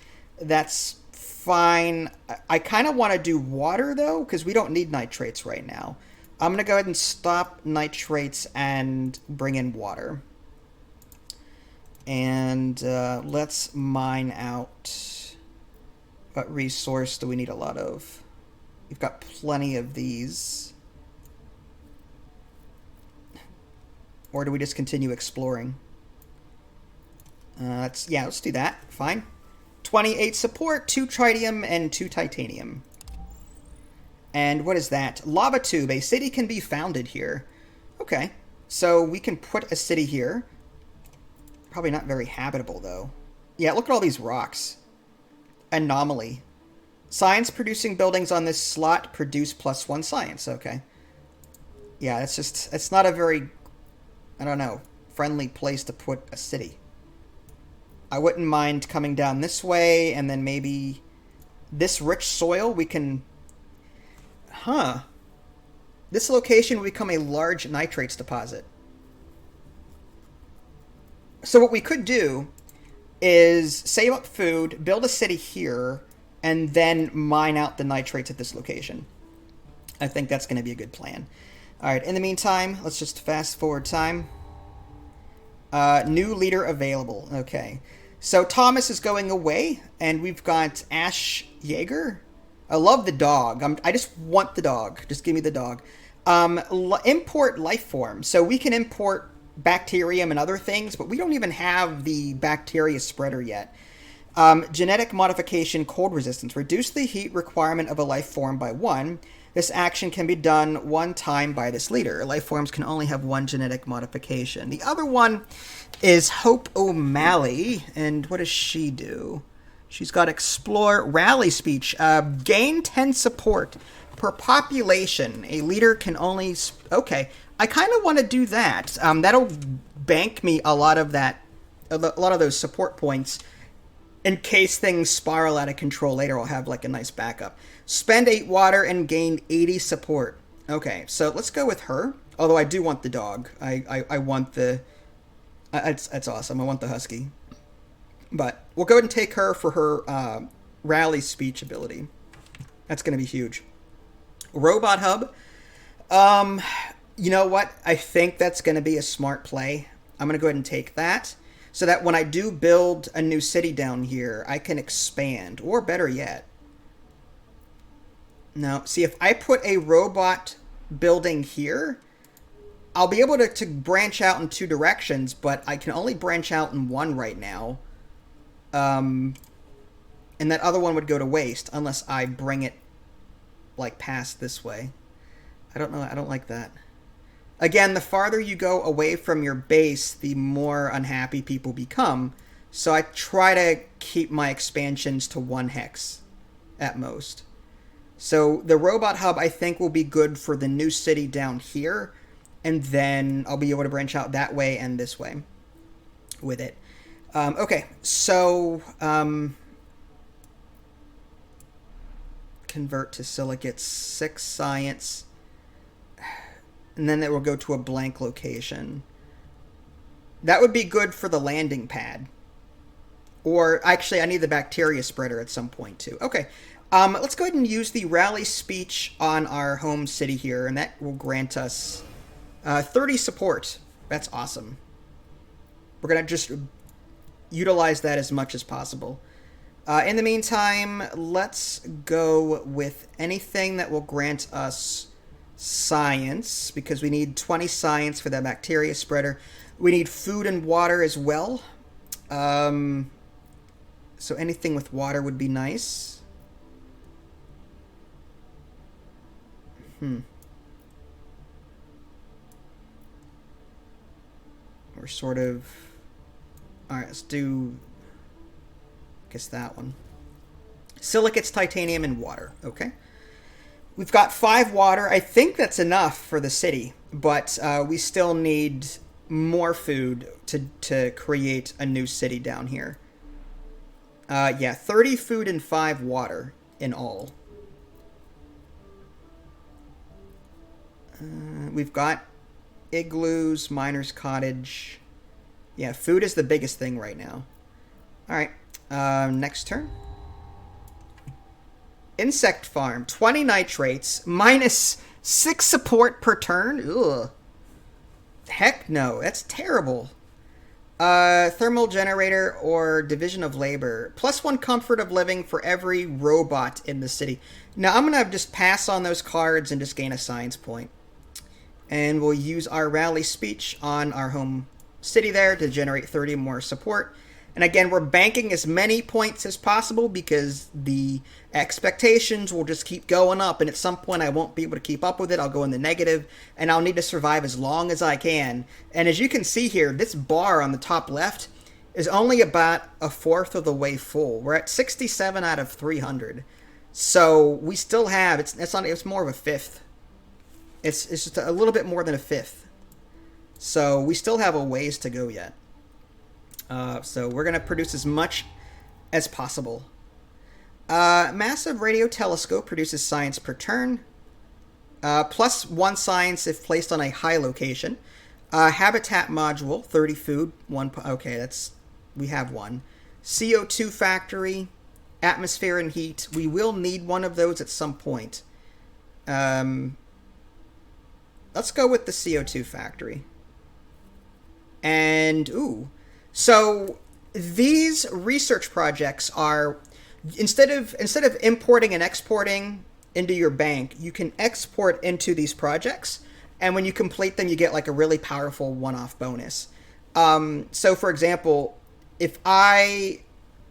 That's fine. I kind of want to do water, though, because we don't need nitrates right now. I'm going to go ahead and stop nitrates and bring in water. And let's mine out. What resource do we need a lot of? We've got plenty of these. Or do we just continue exploring? Let's do that. Fine. 28 support, 2 tritium, and 2 titanium. And what is that? Lava tube. A city can be founded here. Okay. So we can put a city here. Probably not very habitable, though. Yeah, look at all these rocks. Anomaly. Science producing buildings on this slot produce +1 science. Okay. Yeah, it's not a very, I don't know, friendly place to put a city. I wouldn't mind coming down this way, and then maybe this rich soil we can... Huh. This location will become a large nitrates deposit. So what we could do is save up food, build a city here, and then mine out the nitrates at this location. I think that's going to be a good plan. All right, in the meantime, let's just fast forward time. New leader available. Okay. So Thomas is going away, and we've got Ash Jaeger. I love the dog. I just want the dog. Just give me the dog. Import life form. So we can import bacterium and other things, but we don't even have the bacteria spreader yet. Genetic modification, cold resistance. Reduce the heat requirement of a life form by 1. This action can be done 1 time by this leader. Life forms can only have 1 genetic modification. The other one is Hope O'Malley. And what does she do? She's got Explore, Rally Speech. Gain 10 support per population. A leader can only... Okay, I kind of want to do that. That'll bank me a lot of those support points. In case things spiral out of control later, I'll have like a nice backup. Spend 8 water and gain 80 support. Okay, so let's go with her. Although I do want the dog. I want the... That's awesome. I want the husky. But we'll go ahead and take her for her rally speech ability. That's going to be huge. Robot hub. You know what? I think that's going to be a smart play. I'm going to go ahead and take that. So that when I do build a new city down here, I can expand. Or better yet. Now, see, if I put a robot building here, I'll be able to branch out in 2 directions, but I can only branch out in 1 right now. And that other one would go to waste unless I bring it, like, past this way. I don't know. I don't like that. Again, the farther you go away from your base, the more unhappy people become. So I try to keep my expansions to 1 hex at most. So the robot hub, I think, will be good for the new city down here. And then I'll be able to branch out that way and this way with it. Okay, so convert to silicates, 6 science. And then it will go to a blank location. That would be good for the landing pad. Or, actually, I need the bacteria spreader at some point, too. Okay, let's go ahead and use the rally speech on our home city here. And that will grant us 30 support. That's awesome. We're going to just utilize that as much as possible. In the meantime, let's go with anything that will grant us science, because we need 20 science for the bacteria spreader. We need food and water as well. So anything with water would be nice. We're sort of... Alright, let's do... I guess that one. Silicates, titanium, and water. Okay. We've got 5 water. I think that's enough for the city, but we still need more food to create a new city down here. Yeah, 30 food and 5 water in all. We've got igloos, miner's cottage. Yeah, food is the biggest thing right now. All right, next turn. Insect farm, 20 nitrates, minus 6 support per turn? Ugh. Heck no, that's terrible. Thermal generator or division of labor. +1 comfort of living for every robot in the city. Now I'm going to just pass on those cards and just gain a science point. And we'll use our rally speech on our home city there to generate 30 more support. And again, we're banking as many points as possible because the expectations will just keep going up. And at some point, I won't be able to keep up with it. I'll go in the negative, and I'll need to survive as long as I can. And as you can see here, this bar on the top left is only about a fourth of the way full. We're at 67 out of 300. So we still have, it's more of a fifth. It's just a little bit more than a fifth. So we still have a ways to go yet. So we're going to produce as much as possible. Massive radio telescope produces science per turn. +1 science if placed on a high location. Habitat module, 30 food. Okay, we have one. CO2 factory, atmosphere and heat. We will need one of those at some point. Let's go with the CO2 factory. And, so these research projects are, instead of importing and exporting into your bank, you can export into these projects, and when you complete them, you get like a really powerful one-off bonus. So for example, if I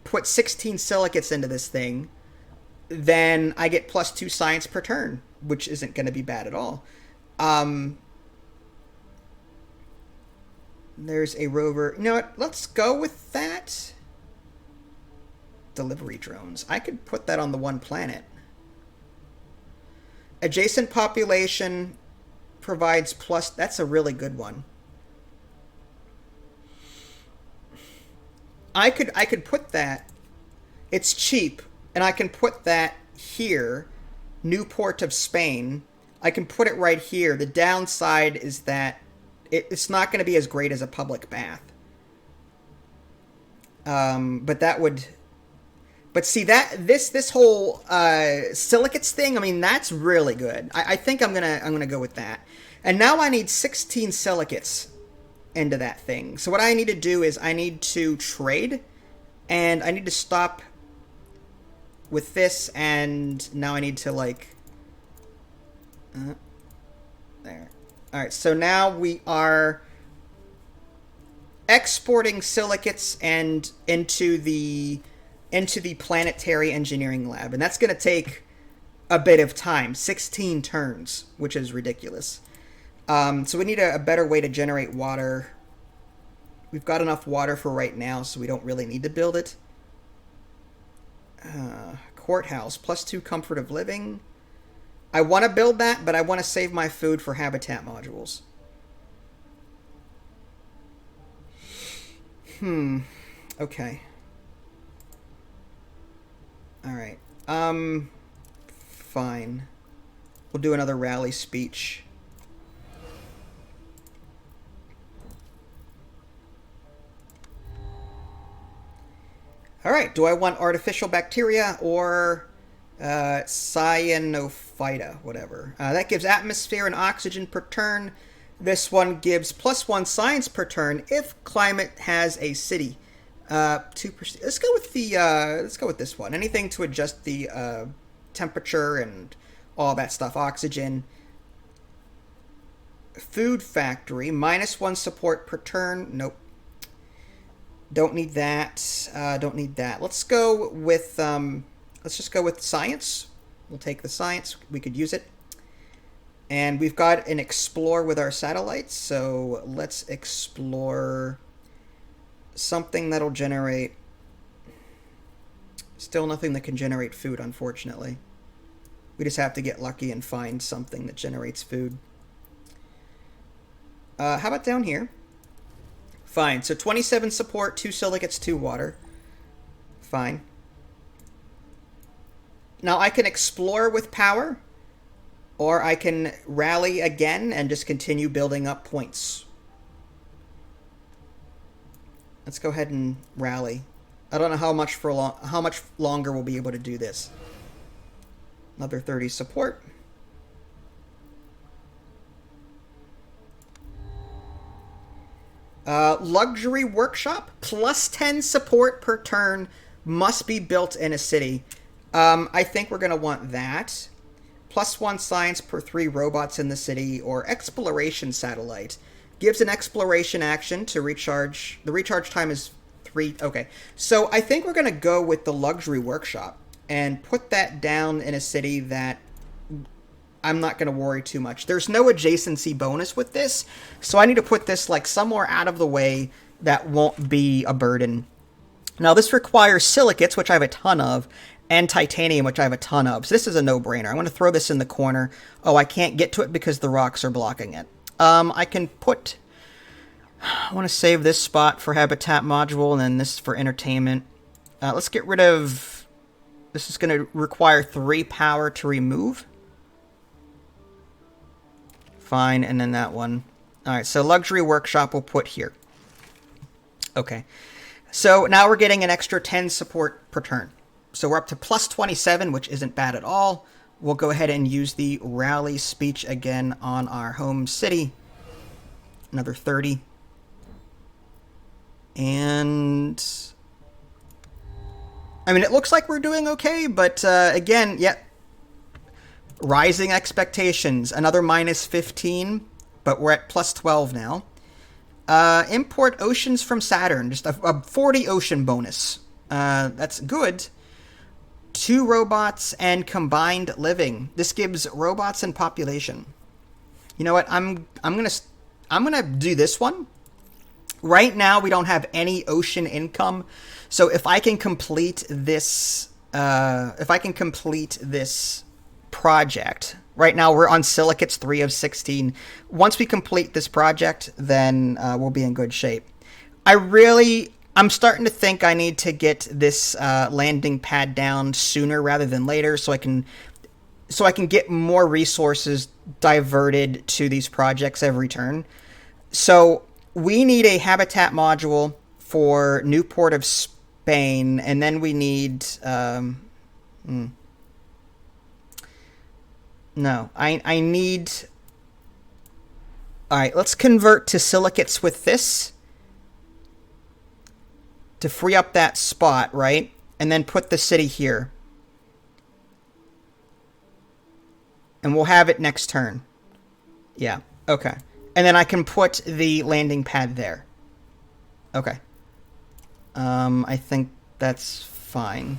put 16 silicates into this thing, then I get +2 science per turn, which isn't going to be bad at all. There's a rover. You know what? Let's go with that. Delivery drones. I could put that on the one planet. Adjacent population provides plus. That's a really good one. I could put that. It's cheap, and I can put that here. Newport of Spain. I can put it right here. The downside is that it's not going to be as great as a public bath. But that would... But see, this whole silicates thing, I mean, that's really good. I think I'm gonna go with that. And now I need 16 silicates into that thing. So what I need to do is I need to trade, and I need to stop with this, and now I need to, like... there. Alright, so now we are exporting silicates and into the planetary engineering lab. And that's going to take a bit of time, 16 turns, which is ridiculous. So we need a better way to generate water. We've got enough water for right now, so we don't really need to build it. Courthouse, +2 comfort of living. I want to build that, but I want to save my food for habitat modules. Okay. Alright. Fine. We'll do another rally speech. Alright, do I want artificial bacteria or cyanophyta, whatever. That gives atmosphere and oxygen per turn. This one gives +1 science per turn if climate has a city. 2%. Let's go with this one. Anything to adjust the temperature and all that stuff. Oxygen. Food factory, -1 support per turn. Nope. Don't need that. Don't need that. Let's go with let's just go with science. We'll take the science. We could use it. And we've got an explore with our satellites, so let's explore something that'll generate... Still nothing that can generate food, unfortunately. We just have to get lucky and find something that generates food. How about down here? Fine, so 27 support, 2 silicates, 2 water. Fine. Now I can explore with power, or I can rally again and just continue building up points. Let's go ahead and rally. I don't know how much longer we'll be able to do this. Another 30 support. Luxury workshop, plus 10 support per turn, must be built in a city. I think we're going to want that. Plus 1 science per 3 robots in the city, or exploration satellite. Gives an exploration action to recharge. The recharge time is 3. Okay, so I think we're going to go with the luxury workshop and put that down in a city that I'm not going to worry too much. There's no adjacency bonus with this, so I need to put this like somewhere out of the way that won't be a burden. Now this requires silicates, which I have a ton of, and titanium, which I have a ton of. So this is a no-brainer. I'm going to throw this in the corner. Oh, I can't get to it because the rocks are blocking it. I can put... I want to save this spot for habitat module, and then this for entertainment. Let's get rid of... This is going to require 3 power to remove. Fine, and then that one. Alright, so luxury workshop we'll put here. Okay. So now we're getting an extra 10 support per turn. So we're up to plus 27, which isn't bad at all. We'll go ahead and use the rally speech again on our home city. Another 30. And... I mean, it looks like we're doing okay, but again, yeah. Rising expectations, another minus 15, but we're at plus 12 now. Import oceans from Saturn, just a 40 ocean bonus. That's good. 2 robots and combined living. This gives robots and population. You know what? I'm gonna do this one. Right now we don't have any ocean income, so if I can complete this, project. Right now we're on silicates 3 of 16. Once we complete this project, then we'll be in good shape. I'm starting to think I need to get this landing pad down sooner rather than later, so I can get more resources diverted to these projects every turn. So we need a habitat module for Newport of Spain, and then we need No, I need... Alright, let's convert to silicates with this to free up that spot, right? And then put the city here. And we'll have it next turn. Yeah, okay. And then I can put the landing pad there. Okay. I think that's fine.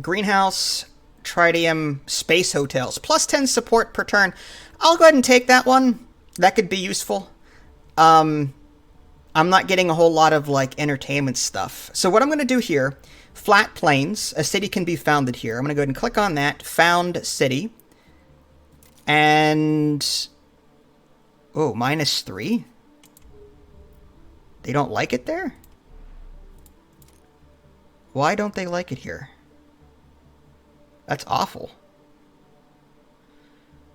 Greenhouse, Tritium, Space Hotels. Plus 10 support per turn. I'll go ahead and take that one. That could be useful. I'm not getting a whole lot of, like, entertainment stuff. So what I'm going to do here, flat plains, a city can be founded here. I'm going to go ahead and click on that, found city. And... oh, -3? They don't like it there? Why don't they like it here? That's awful.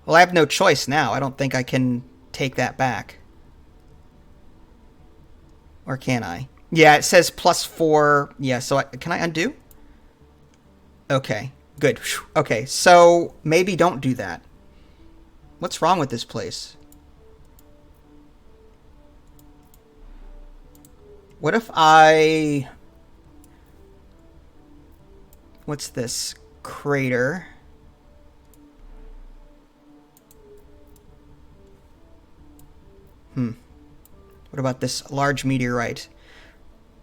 Well, I have no choice now. I don't think I can take that back. Or can I? Yeah, it says +4. Yeah, so can I undo? Okay, good. Okay, so maybe don't do that. What's wrong with this place? What if I... what's this? Crater. What about this large meteorite?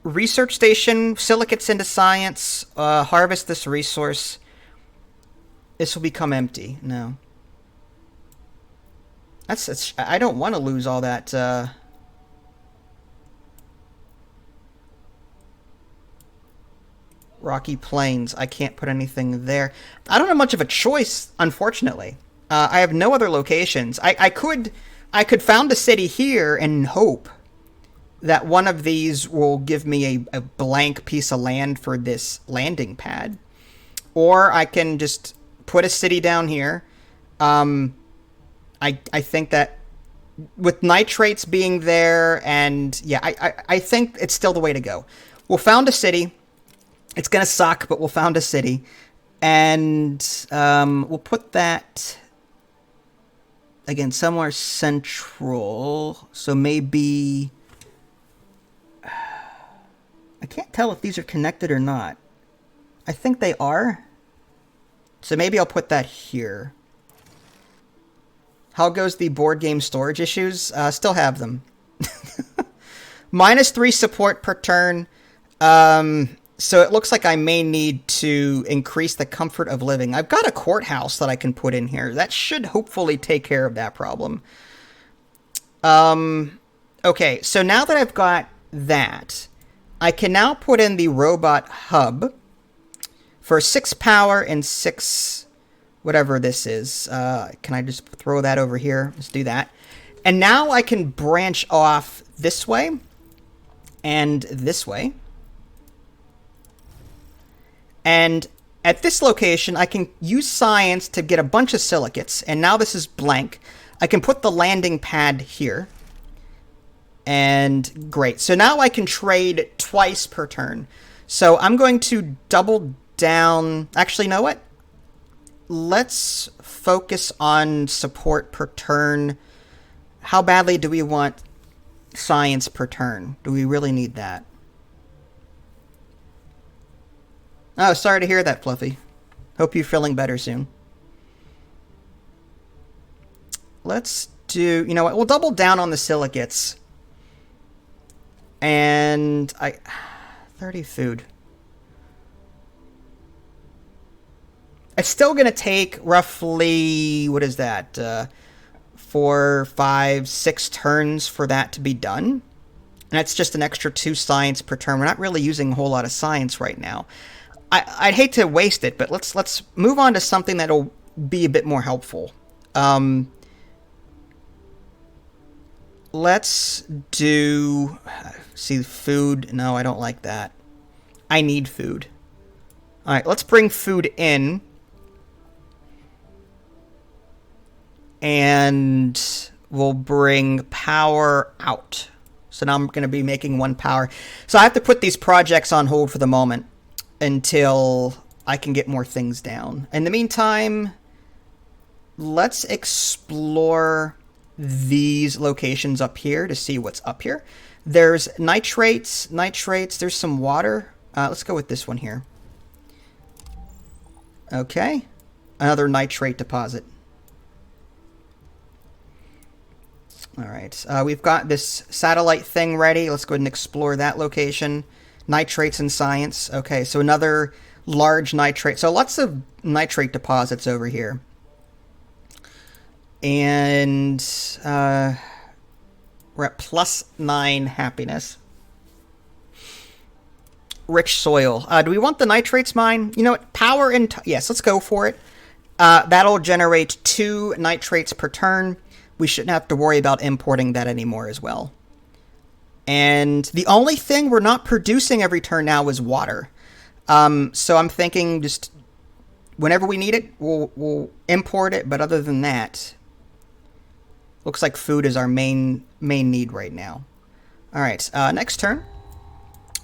Research station, silicates into science, harvest this resource. This will become empty. No. That's I don't want to lose all that, Rocky Plains. I can't put anything there. I don't have much of a choice, unfortunately. I have no other locations. I could found a city here and hope that one of these will give me a blank piece of land for this landing pad. Or I can just put a city down here. I think that with nitrates being there, and yeah, I think it's still the way to go. We'll found a city. It's going to suck, but we'll found a city. And we'll put that... again, somewhere central. So maybe... I can't tell if these are connected or not. I think they are. So maybe I'll put that here. How goes the board game storage issues? Still have them. -3 support per turn. So it looks like I may need to increase the comfort of living. I've got a courthouse that I can put in here. That should hopefully take care of that problem. Okay, so now that I've got that, I can now put in the robot hub for 6 power and 6... whatever this is. Can I just throw that over here? Let's do that. And now I can branch off this way and this way. And at this location, I can use science to get a bunch of silicates. And now this is blank. I can put the landing pad here. And great. So now I can trade twice per turn. So I'm going to double down. Actually, you know what? Let's focus on support per turn. How badly do we want science per turn? Do we really need that? Oh, sorry to hear that, Fluffy. Hope you're feeling better soon. Let's do... You know what? We'll double down on the silicates. And 30 food. It's still going to take roughly, what is that, 4, 5, 6 turns for that to be done. And that's just an extra 2 science per turn. We're not really using a whole lot of science right now. I'd hate to waste it, but let's move on to something that'll be a bit more helpful. Let's do... See, food. No, I don't like that. I need food. All right, let's bring food in. And we'll bring power out. So now I'm going to be making 1 power. So I have to put these projects on hold for the moment until I can get more things down. In the meantime, let's explore these locations up here to see what's up here. There's nitrates, there's some water. Let's go with this one here. Okay, another nitrate deposit. All right, we've got this satellite thing ready. Let's go ahead and explore that location. Nitrates and science. Okay, so another large nitrate. So lots of nitrate deposits over here. And we're at +9 happiness. Rich soil. Do we want the nitrates mine? You know what? Power and... yes, let's go for it. That'll generate 2 nitrates per turn. We shouldn't have to worry about importing that anymore as well. And the only thing we're not producing every turn now is water. So I'm thinking just whenever we need it, we'll import it. But other than that, looks like food is our main need right now. All right, next turn.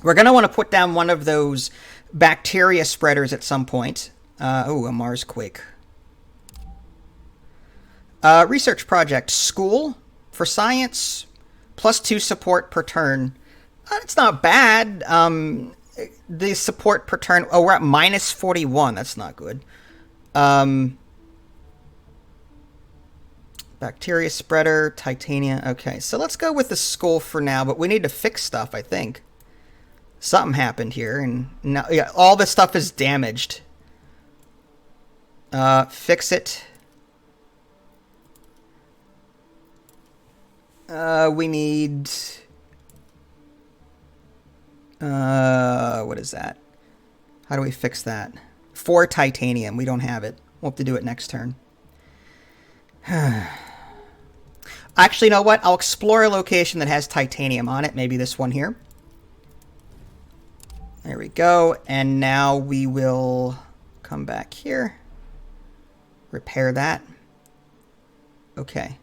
We're going to want to put down one of those bacteria spreaders at some point. Oh, a Mars quake. Research project. School for science. +2 support per turn. It's not bad. The support per turn... Oh, we're at -41. That's not good. Bacteria spreader, titanium. Okay, so let's go with the school for now, but we need to fix stuff, I think. Something happened here, and now yeah, all this stuff is damaged. Fix it. We need... what is that? How do we fix that? 4 titanium. We don't have it. We'll have to do it next turn. Actually, you know what? I'll explore a location that has titanium on it. Maybe this one here. There we go. And now we will come back here. Repair that. Okay.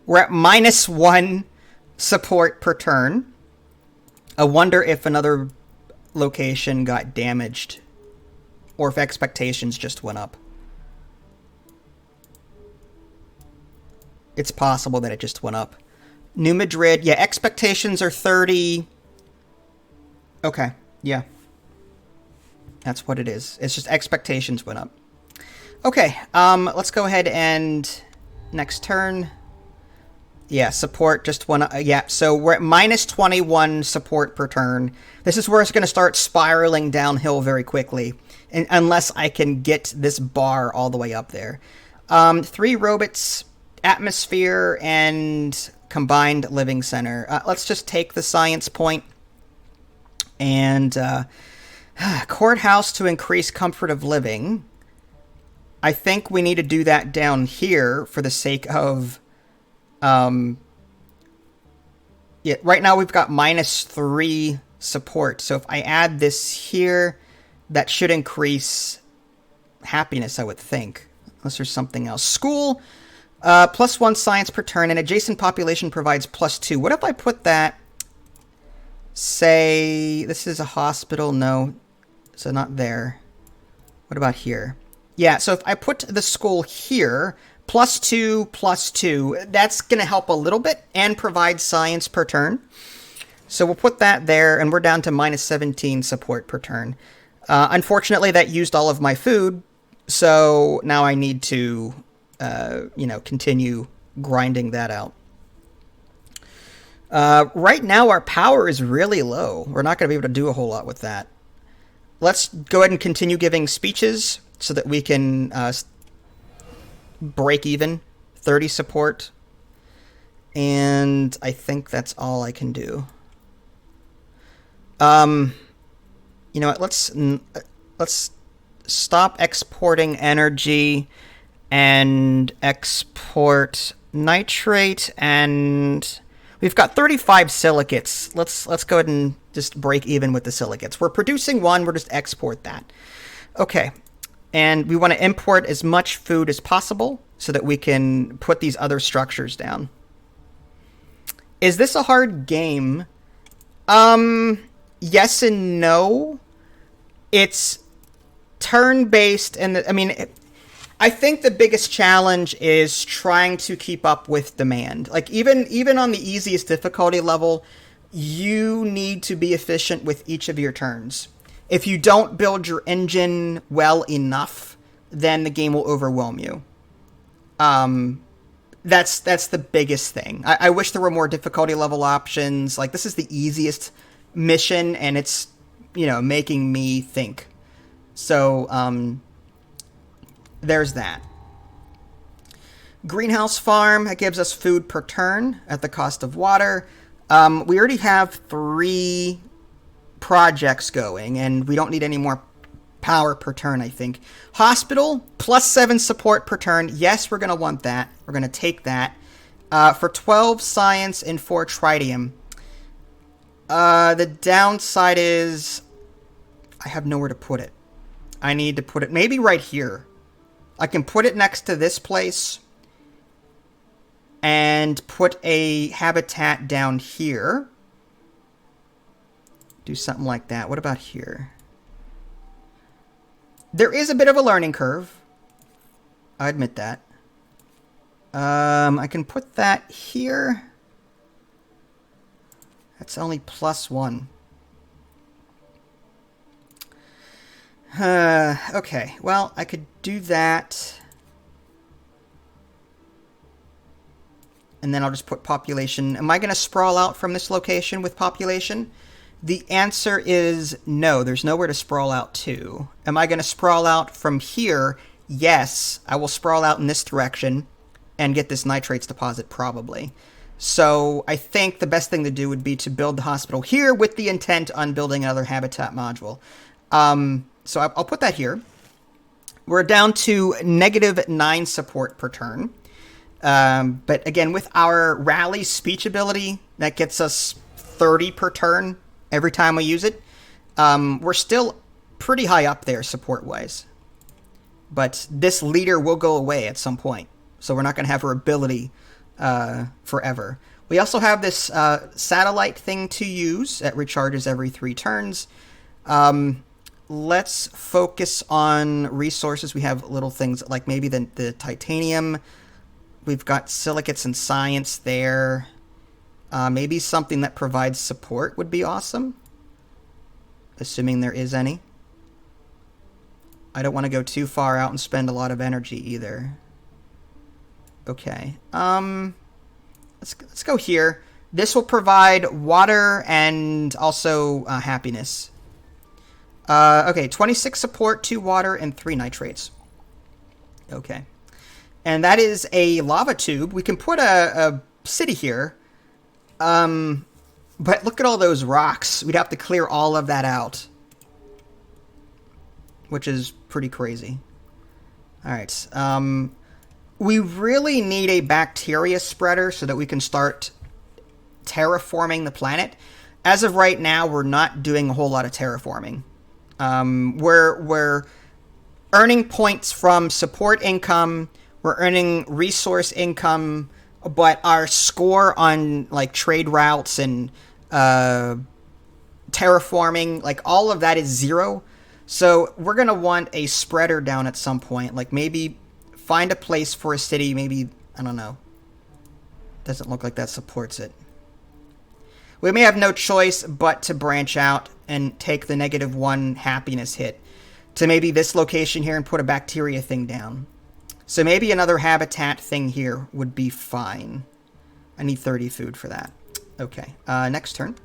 We're at -1 support per turn. I wonder if another location got damaged or if expectations just went up. it's possible that it just went up. New Madrid, yeah, expectations are 30. Okay, yeah. That's what it is. It's just expectations went up. Okay, let's go ahead and next turn. Yeah, support just went up. Yeah, so we're at minus 21 support per turn. This is where it's going to start spiraling downhill very quickly, unless I can get this bar all the way up there. 3 robots, atmosphere, and combined living center. Let's just take the science point and courthouse to increase comfort of living. I think we need to do that down here for the sake of... yeah, right now we've got minus 3 support. So if I add this here, that should increase happiness, I would think. Unless there's something else. School, plus 1 science per turn, and adjacent population provides plus 2. What if I put that, say, this is a hospital? No, so not there. What about here? Yeah, so if I put the school here, plus 2, plus 2, that's going to help a little bit and provide science per turn. So we'll put that there, and we're down to minus 17 support per turn. Unfortunately, that used all of my food, so now I need to, continue grinding that out. Right now, our power is really low. We're not going to be able to do a whole lot with that. Let's go ahead and continue giving speeches so that we can break even. 30 support. And I think that's all I can do. You know what? Let's stop exporting energy and export nitrate, and we've got 35 silicates. Let's go ahead and just break even with the silicates. We're producing 1, we'll just export that. Okay. And we want to import as much food as possible so that we can put these other structures down. Is this a hard game? Yes and no. It's turn-based, and I think the biggest challenge is trying to keep up with demand. Like, even on the easiest difficulty level, you need to be efficient with each of your turns. If you don't build your engine well enough, then the game will overwhelm you. That's the biggest thing. I wish there were more difficulty level options. Like, this is the easiest mission, and it's, making me think. So, there's that. Greenhouse farm, that gives us food per turn at the cost of water. We already have 3 projects going, and we don't need any more power per turn, I think. Hospital, plus 7 support per turn. Yes, we're going to want that. We're going to take that. For 12 science and 4 tritium. The downside is I have nowhere to put it. I need to put it maybe right here. I can put it next to this place and put a habitat down here. Do something like that. What about here? There is a bit of a learning curve. I admit that. I can put that here. That's only plus 1. Okay, well, I could do that. And then I'll just put population. Am I going to sprawl out from this location with population? The answer is no. There's nowhere to sprawl out to. Am I going to sprawl out from here? Yes, I will sprawl out in this direction and get this nitrates deposit probably. So I think the best thing to do would be to build the hospital here with the intent on building another habitat module. So I'll put that here. We're down to -9 support per turn. But again, with our rally speech ability, that gets us 30 per turn every time we use it. We're still pretty high up there support-wise. But this leader will go away at some point. So we're not going to have her ability forever. We also have this satellite thing to use. It recharges every 3 turns. Let's focus on resources. We have little things like maybe the titanium. We've got silicates and science there. Maybe something that provides support would be awesome. Assuming there is any. I don't want to go too far out and spend a lot of energy either. Okay. Let's go here. This will provide water and also happiness. Okay, 26 support, 2 water, and 3 nitrates. Okay. And that is a lava tube. We can put a city here. But look at all those rocks. We'd have to clear all of that out. Which is pretty crazy. Alright. We really need a bacteria spreader so that we can start terraforming the planet. As of right now, we're not doing a whole lot of terraforming. We're earning points from support income. We're earning resource income. But our score on like trade routes and terraforming, like all of that is 0. So we're going to want a spreader down at some point. Like maybe find a place for a city. Maybe, I don't know. Doesn't look like that supports it. We may have no choice but to branch out and take the -1 happiness hit to maybe this location here and put a bacteria thing down. So maybe another habitat thing here would be fine. I need 30 food for that. Okay, next turn.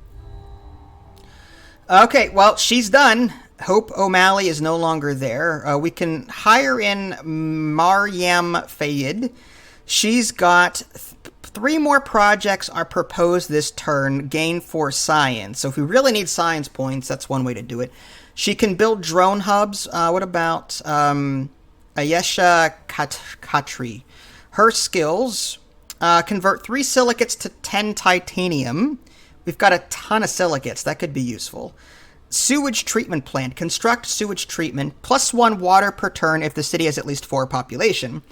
Okay, well, she's done. Hope O'Malley is no longer there. We can hire in Maryam Fayed. She's got 3 more projects are proposed this turn, gain 4 science. So if we really need science points, that's one way to do it. She can build drone hubs. What about Ayesha Katri? Her skills, convert 3 silicates to 10 titanium. We've got a ton of silicates. That could be useful. Sewage treatment plant. Construct sewage treatment. +1 water per turn if the city has at least 4 population.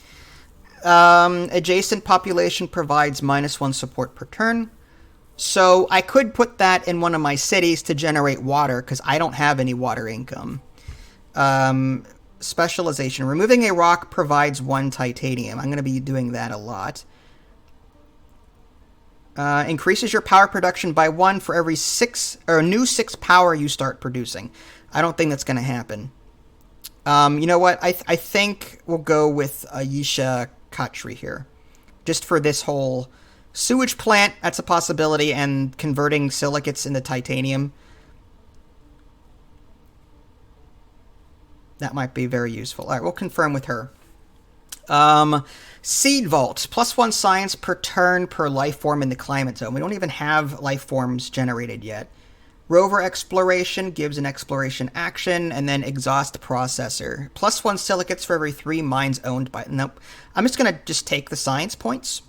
Adjacent population provides -1 support per turn. So I could put that in one of my cities to generate water because I don't have any water income. Specialization. Removing a rock provides 1 titanium. I'm going to be doing that a lot. Increases your power production by 1 for every 6 or new 6 power you start producing. I don't think that's going to happen. You know what? I think we'll go with Ayesha Katri here, just for this whole sewage plant. That's a possibility, and converting silicates into titanium. That might be very useful. All right, we'll confirm with her. Seed Vault. +1 science per turn per life form in the climate zone. We don't even have life forms generated yet. Rover Exploration gives an exploration action, and then Exhaust Processor. +1 silicates for every 3 mines owned by... Nope. I'm just going to just take the science points.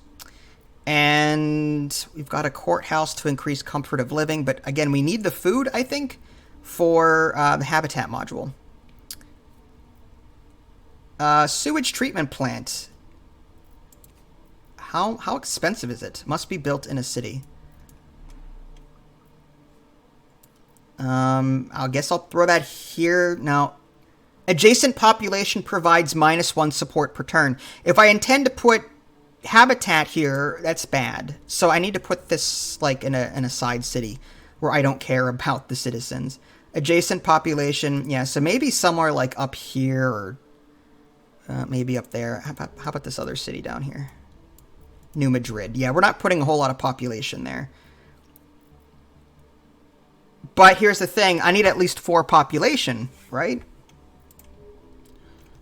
And we've got a courthouse to increase comfort of living. But again, we need the food, I think, for the habitat module. Sewage treatment plant. How expensive is it? Must be built in a city. I guess I'll throw that here. Now, adjacent population provides -1 support per turn. If I intend to put habitat here, that's bad. So I need to put this like in a side city where I don't care about the citizens. Adjacent population, yeah. So maybe somewhere like up here or maybe up there. How about this other city down here? New Madrid. Yeah, we're not putting a whole lot of population there. But here's the thing. I need at least 4 population, right?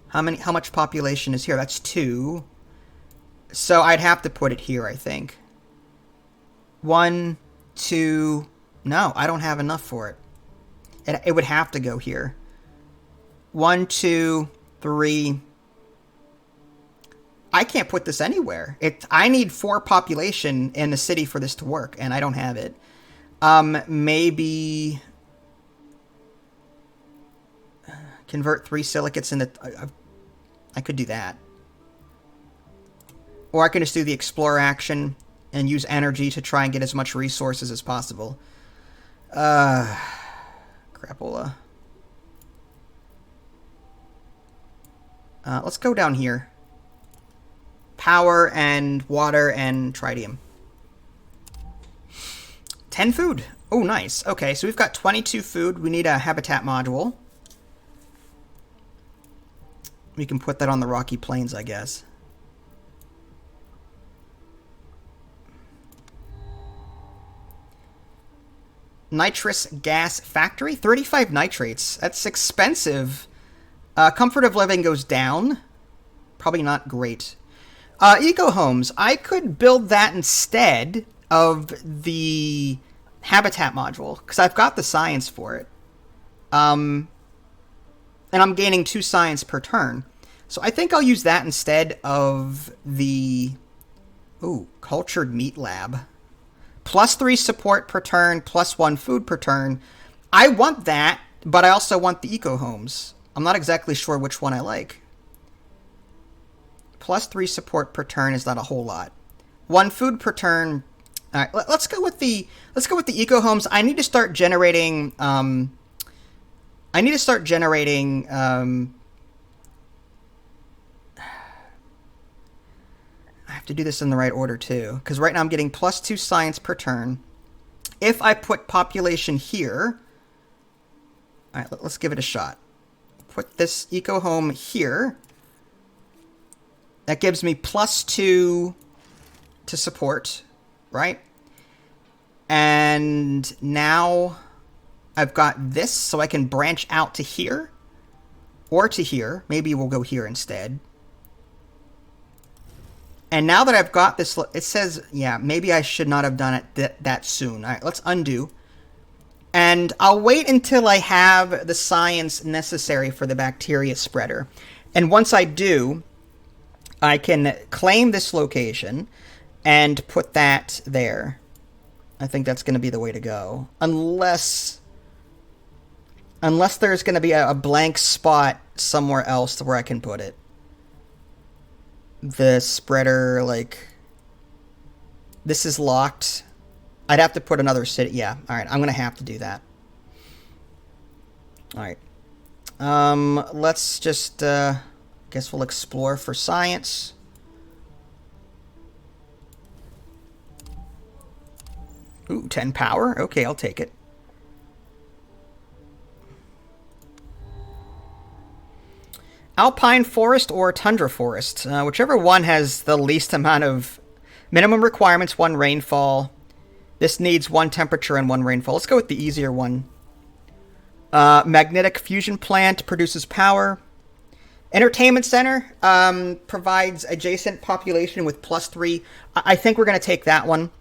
How much population is here? That's 2. So I'd have to put it here, I think. 1, 2... No, I don't have enough for it. It would have to go here. 1, 2, 3... I can't put this anywhere. I need 4 population in the city for this to work, and I don't have it. Maybe convert 3 silicates into... I could do that. Or I can just do the Explorer action and use energy to try and get as much resources as possible. Crapola. Let's go down here. power and water and tritium. 10 food. Oh, nice. Okay, so we've got 22 food. We need a habitat module. We can put that on the Rocky Plains, I guess. Nitrous gas factory. 35 nitrates. That's expensive. Comfort of living goes down. Probably not great. Eco homes. I could build that instead of the habitat module, because I've got the science for it. And I'm gaining 2 science per turn. So I think I'll use that instead of the cultured meat lab. +3 support per turn, +1 food per turn. I want that, but I also want the eco homes. I'm not exactly sure which one I like. +3 support per turn is not a whole lot. 1 food per turn. All right, let's go with the eco homes. I need to start generating. I have to do this in the right order too, because right now I'm getting +2 science per turn. If I put population here, all right, let's give it a shot. Put this eco home here. That gives me +2 to support, right? And now I've got this, so I can branch out to here or to here. Maybe we'll go here instead. And now that I've got this, it says, yeah, maybe I should not have done it that soon. All right, let's undo. And I'll wait until I have the science necessary for the bacteria spreader. And once I do, I can claim this location and put that there. I think that's going to be the way to go. Unless there's going to be a blank spot somewhere else where I can put it. The spreader, like, this is locked. I'd have to put another city. Yeah, all right, I'm going to have to do that. All right. Let's just, guess we'll explore for science. Ooh, 10 power. Okay, I'll take it. Alpine Forest or Tundra Forest. Whichever one has the least amount of minimum requirements, 1 rainfall. This needs 1 temperature and 1 rainfall. Let's go with the easier one. Magnetic fusion plant produces power. Entertainment center provides adjacent population with +3. I think we're going to take that one.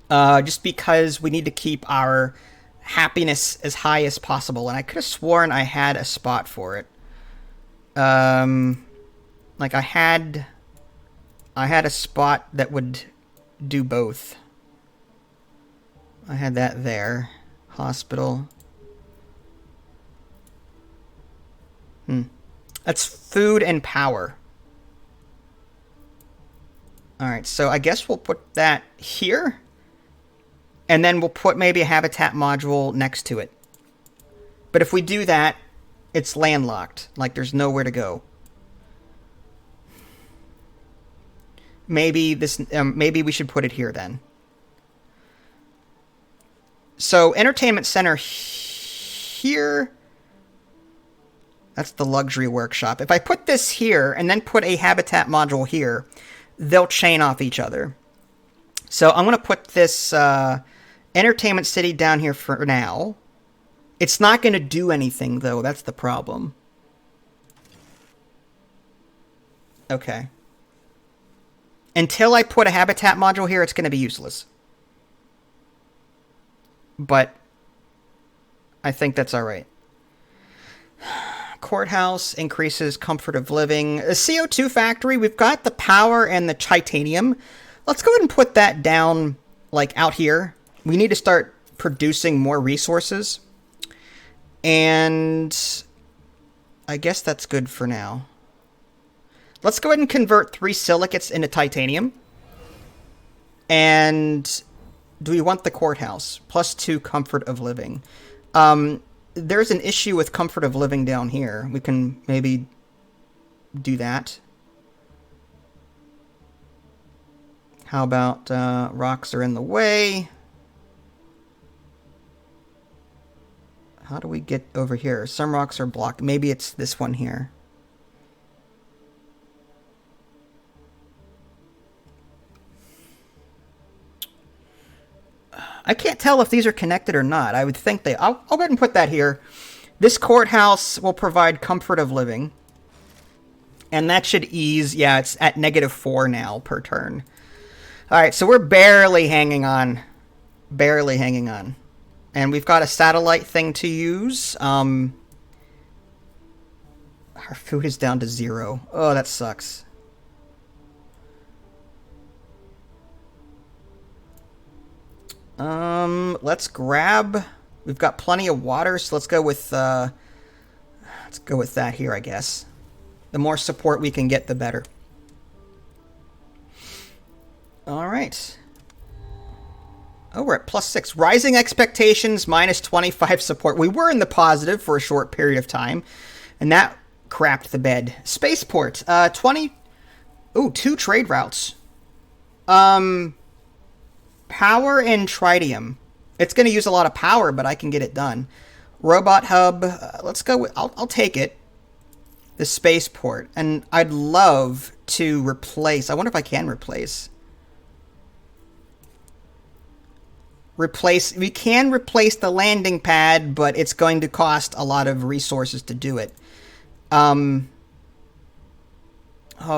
Just because we need to keep our happiness as high as possible. And I could have sworn I had a spot for it. Like I had a spot that would do both. I had that there. Hospital. That's food and power. Alright, so I guess we'll put that here. And then we'll put maybe a habitat module next to it. But if we do that, it's landlocked. Like, there's nowhere to go. Maybe we should put it here then. So, entertainment center here. That's the luxury workshop. If I put this here and then put a habitat module here, they'll chain off each other. So I'm going to put this entertainment city down here for now. It's not going to do anything, though. That's the problem. Okay. Until I put a habitat module here, it's going to be useless. But I think that's all right. Courthouse increases comfort of living. A CO2 factory, we've got the power and the titanium. Let's go ahead and put that down, like, out here. We need to start producing more resources. And I guess that's good for now. Let's go ahead and convert 3 silicates into titanium. And do we want the courthouse? +2 comfort of living. There's an issue with comfort of living down here. We can maybe do that. How about rocks are in the way? How do we get over here? Some rocks are blocked. Maybe it's this one here. I can't tell if these are connected or not. I would think they... I'll go ahead and put that here. This courthouse will provide comfort of living. And that should ease... Yeah, it's at -4 now per turn. Alright, so we're barely hanging on. Barely hanging on. And we've got a satellite thing to use. Our food is down to 0. Oh, that sucks. Let's grab... We've got plenty of water, so let's go with that here, I guess. The more support we can get, the better. Alright. Oh, we're at +6. Rising expectations, -25 support. We were in the positive for a short period of time, and that crapped the bed. Spaceport, 20... Ooh, 2 trade routes. Power and tritium. It's going to use a lot of power, but I can get it done. Robot hub, let's go with... I'll take it. The spaceport. And I'd love to replace... I wonder if I can replace... We can replace the landing pad, but it's going to cost a lot of resources to do it. Oh,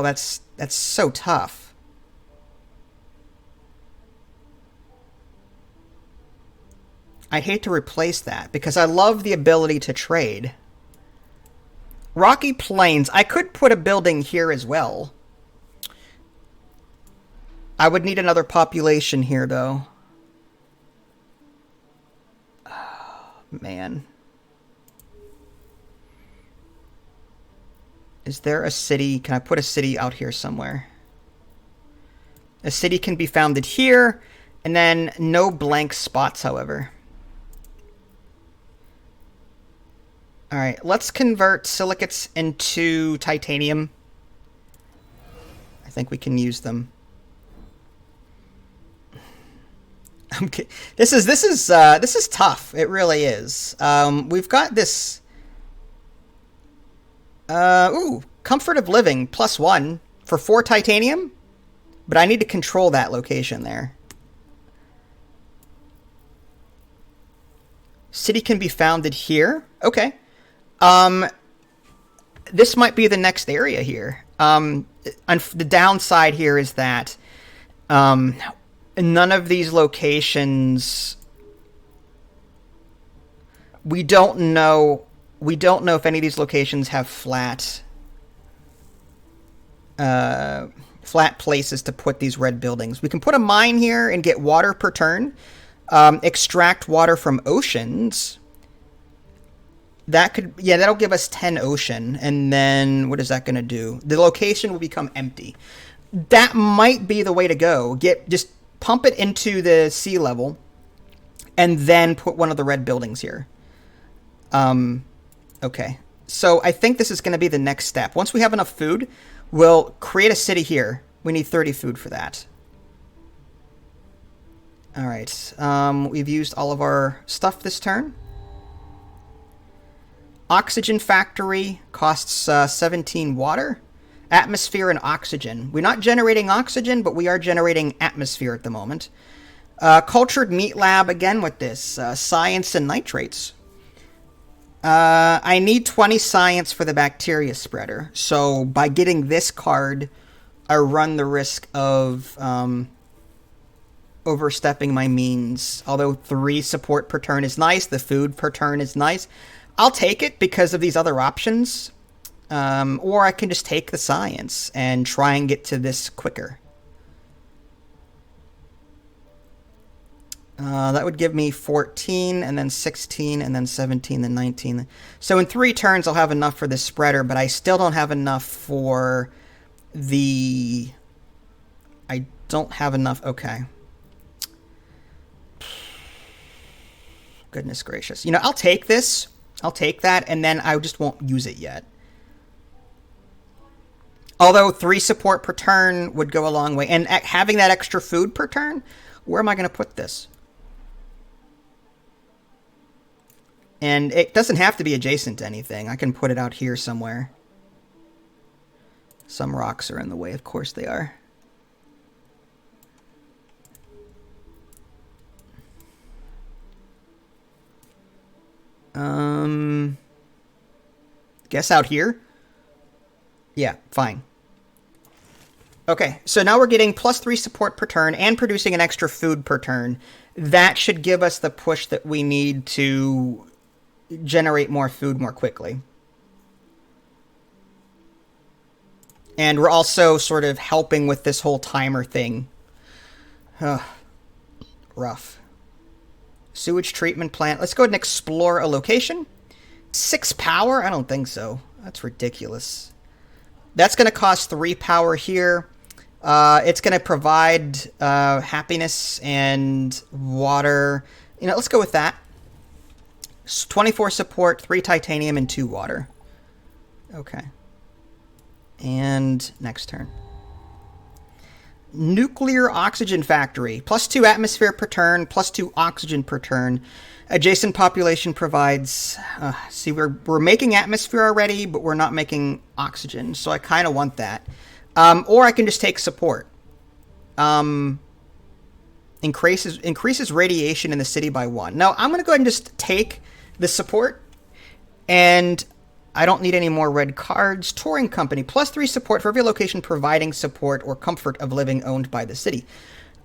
that's so tough. I hate to replace that because I love the ability to trade. Rocky Plains. I could put a building here as well. I would need another population here, though. Man. Is there a city? Can I put a city out here somewhere? A city can be founded here, and then no blank spots, however. Alright, let's convert silicates into titanium. I think we can use them. This is tough. It really is. We've got this. Ooh, comfort of living +1 for 4 titanium, but I need to control that location there. City can be founded here. Okay. This might be the next area here. The downside here is that none of these locations, we don't know if any of these locations have flat places to put these red buildings. We can put a mine here and get water per turn. Extract water from oceans. That'll give us 10 ocean, and then what is that going to do? The location will become empty. That might be the way to go. Just pump it into the sea level, and then put one of the red buildings here. Okay. So I think this is going to be the next step. Once we have enough food, we'll create a city here. We need 30 food for that. All right. We've used all of our stuff this turn. Oxygen factory costs 17 water. Atmosphere and oxygen. We're not generating oxygen, but we are generating atmosphere at the moment. Cultured meat lab, again with this. Science and nitrates. I need 20 science for the bacteria spreader. So by getting this card, I run the risk of overstepping my means. Although 3 support per turn is nice, the food per turn is nice. I'll take it because of these other options. Or I can just take the science and try and get to this quicker. That would give me 14, and then 16, and then 17, then 19. So in 3 turns, I'll have enough for this spreader, but I still don't have enough for the... I don't have enough... Okay. Goodness gracious. You know, I'll take this. I'll take that, and then I just won't use it yet. Although 3 support per turn would go a long way. And having that extra food per turn, where am I going to put this? And it doesn't have to be adjacent to anything. I can put it out here somewhere. Some rocks are in the way, of course they are. Guess out here? Yeah, fine. Okay, so now we're getting +3 support per turn and producing an extra food per turn. That should give us the push that we need to generate more food more quickly. And we're also sort of helping with this whole timer thing. Rough. Sewage treatment plant. Let's go ahead and explore a location. 6 power? I don't think so. That's ridiculous. That's going to cost 3 power here. It's going to provide happiness and water. You know, let's go with that. 24 support, 3 titanium, and 2 water. Okay. And next turn. Nuclear oxygen factory. +2 atmosphere per turn, +2 oxygen per turn. Adjacent population provides... see, we're making atmosphere already, but we're not making oxygen, so I kind of want that. Or I can just take support. Increases radiation in the city by 1. Now, I'm going to go ahead and just take the support, and I don't need any more red cards. Touring company, +3 support for every location providing support or comfort of living owned by the city.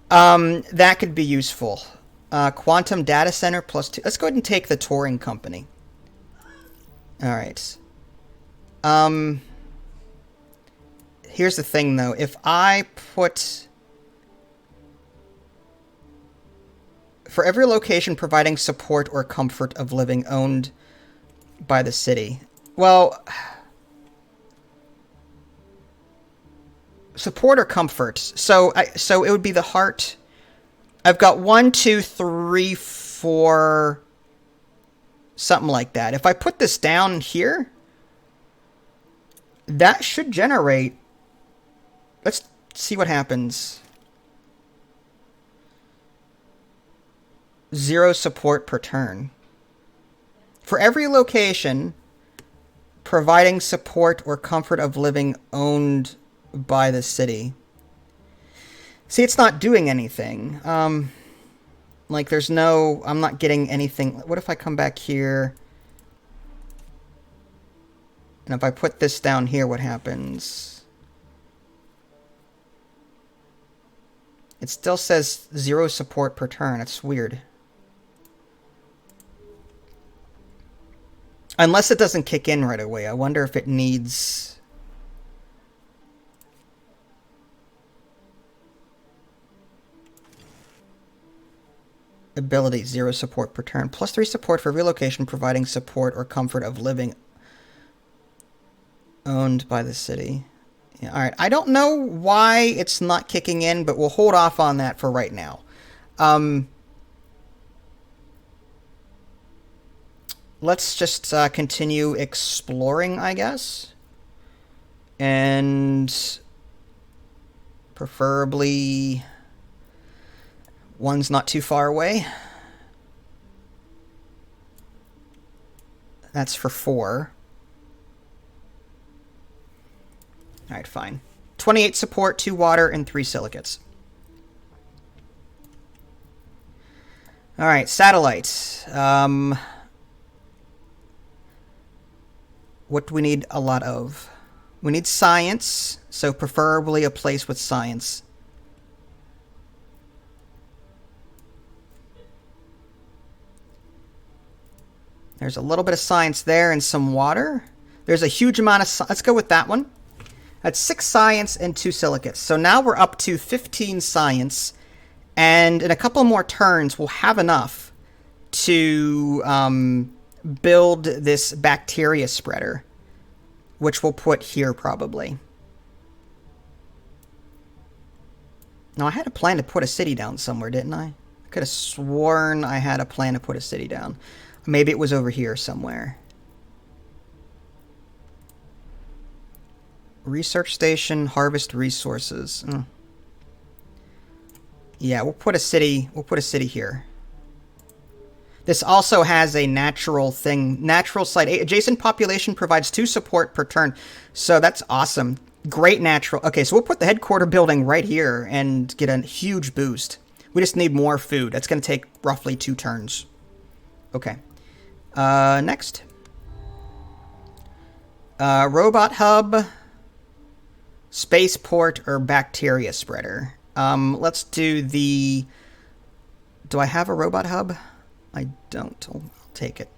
That could be useful. Quantum data center, +2. Let's go ahead and take the touring company. All right. Here's the thing, though. If I put... For every location providing support or comfort of living owned by the city. Well, support or comfort. So it would be the heart. I've got 1, 2, 3, 4, something like that. If I put this down here, that should generate... Let's see what happens. 0 support per turn. For every location providing support or comfort of living owned by the city. See, it's not doing anything. Like, there's no... I'm not getting anything. What if I come back here? And if I put this down here, what happens? It still says 0 support per turn. It's weird. Unless it doesn't kick in right away. I wonder if it needs... Ability, 0 support per turn. +3 support for relocation providing support or comfort of living owned by the city. Yeah, all right. I don't know why it's not kicking in, but we'll hold off on that for right now. Let's just continue exploring, I guess. And preferably one's not too far away. That's for 4. All right, fine. 28 support, 2 water, and 3 silicates. All right, satellites. What do we need a lot of? We need science, so preferably a place with science. There's a little bit of science there and some water. There's a huge amount of... Let's go with that one. That's 6 science and 2 silicates. So now we're up to 15 science. And in a couple more turns, we'll have enough to build this bacteria spreader, which we'll put here probably. Now, I had a plan to put a city down somewhere, didn't I? I could have sworn I had a plan to put a city down. Maybe it was over here somewhere. Research station, harvest resources. Yeah, we'll put a city. We'll put a city here. This also has a natural thing. Natural site. Adjacent population provides 2 support per turn. So that's awesome. Great natural. Okay, so we'll put the headquarter building right here and get a huge boost. We just need more food. That's going to take roughly 2 turns. Okay. Next. Robot hub, spaceport, or bacteria spreader. Let's do the... Do I have a robot hub? I don't. I'll take it.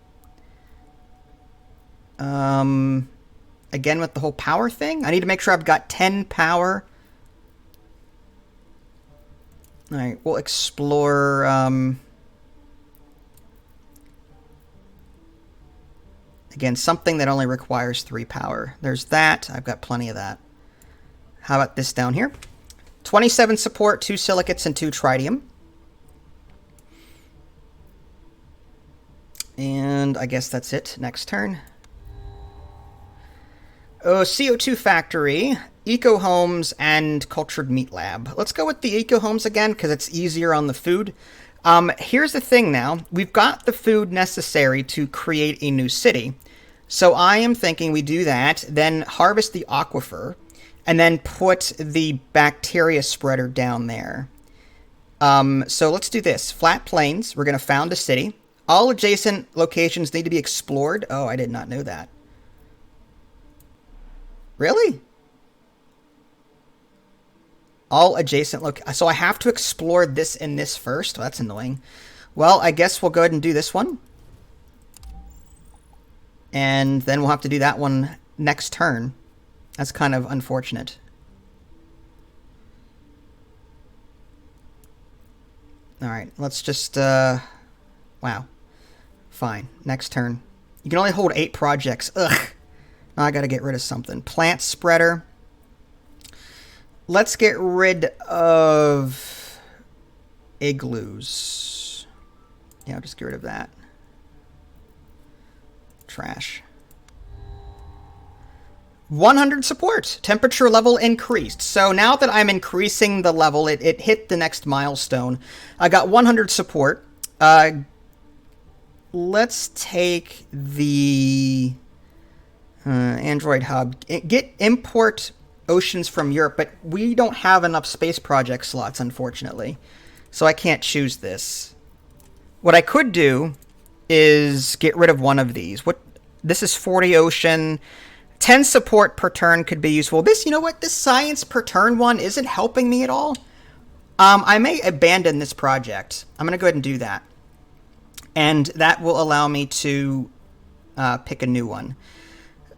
Again with the whole power thing. I need to make sure I've got 10 power. All right, we'll explore... Again, something that only requires 3 power. There's that. I've got plenty of that. How about this down here? 27 support, 2 silicates, and 2 tritium. And I guess that's it. Next turn. Oh, CO2 Factory, Eco Homes, and Cultured Meat Lab. Let's go with the Eco Homes again, because it's easier on the food. Here's the thing now. We've got the food necessary to create a new city. So I am thinking we do that, then harvest the aquifer, and then put the bacteria spreader down there. So let's do this. Flat plains. We're going to found a city. All adjacent locations need to be explored. Oh, I did not know that. Really? All adjacent so I have to explore this and this first. Well, that's annoying. Well, I guess we'll go ahead and do this one. And then we'll have to do that one next turn. That's kind of unfortunate. Alright, let's just... wow. Fine. Next turn. You can only hold 8 projects. Ugh. Now I gotta get rid of something. Plant spreader. Let's get rid of igloos. Yeah, I'll just get rid of that. Trash. 100 support. Temperature level increased. So now that I'm increasing the level, it hit the next milestone. I got 100 support. Let's take the Android hub. Import oceans from Europe, but we don't have enough space project slots, unfortunately. So I can't choose this. What I could do is get rid of one of these. This is 40 ocean. 10 support per turn could be useful. You know what? This science per turn one isn't helping me at all. I may abandon this project. I'm going to go ahead and do that. And that will allow me to pick a new one.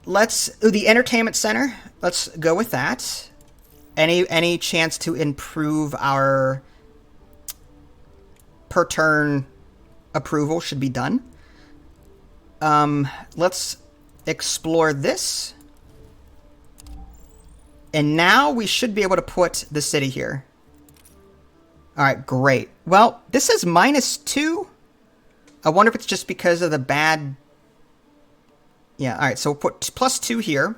The entertainment center. Let's go with that. Any chance to improve our per turn approval should be done. Let's explore this. And now we should be able to put the city here. All right, great. Well, this is -2. I wonder if it's just because of the bad... Yeah, all right, so we'll put +2 here.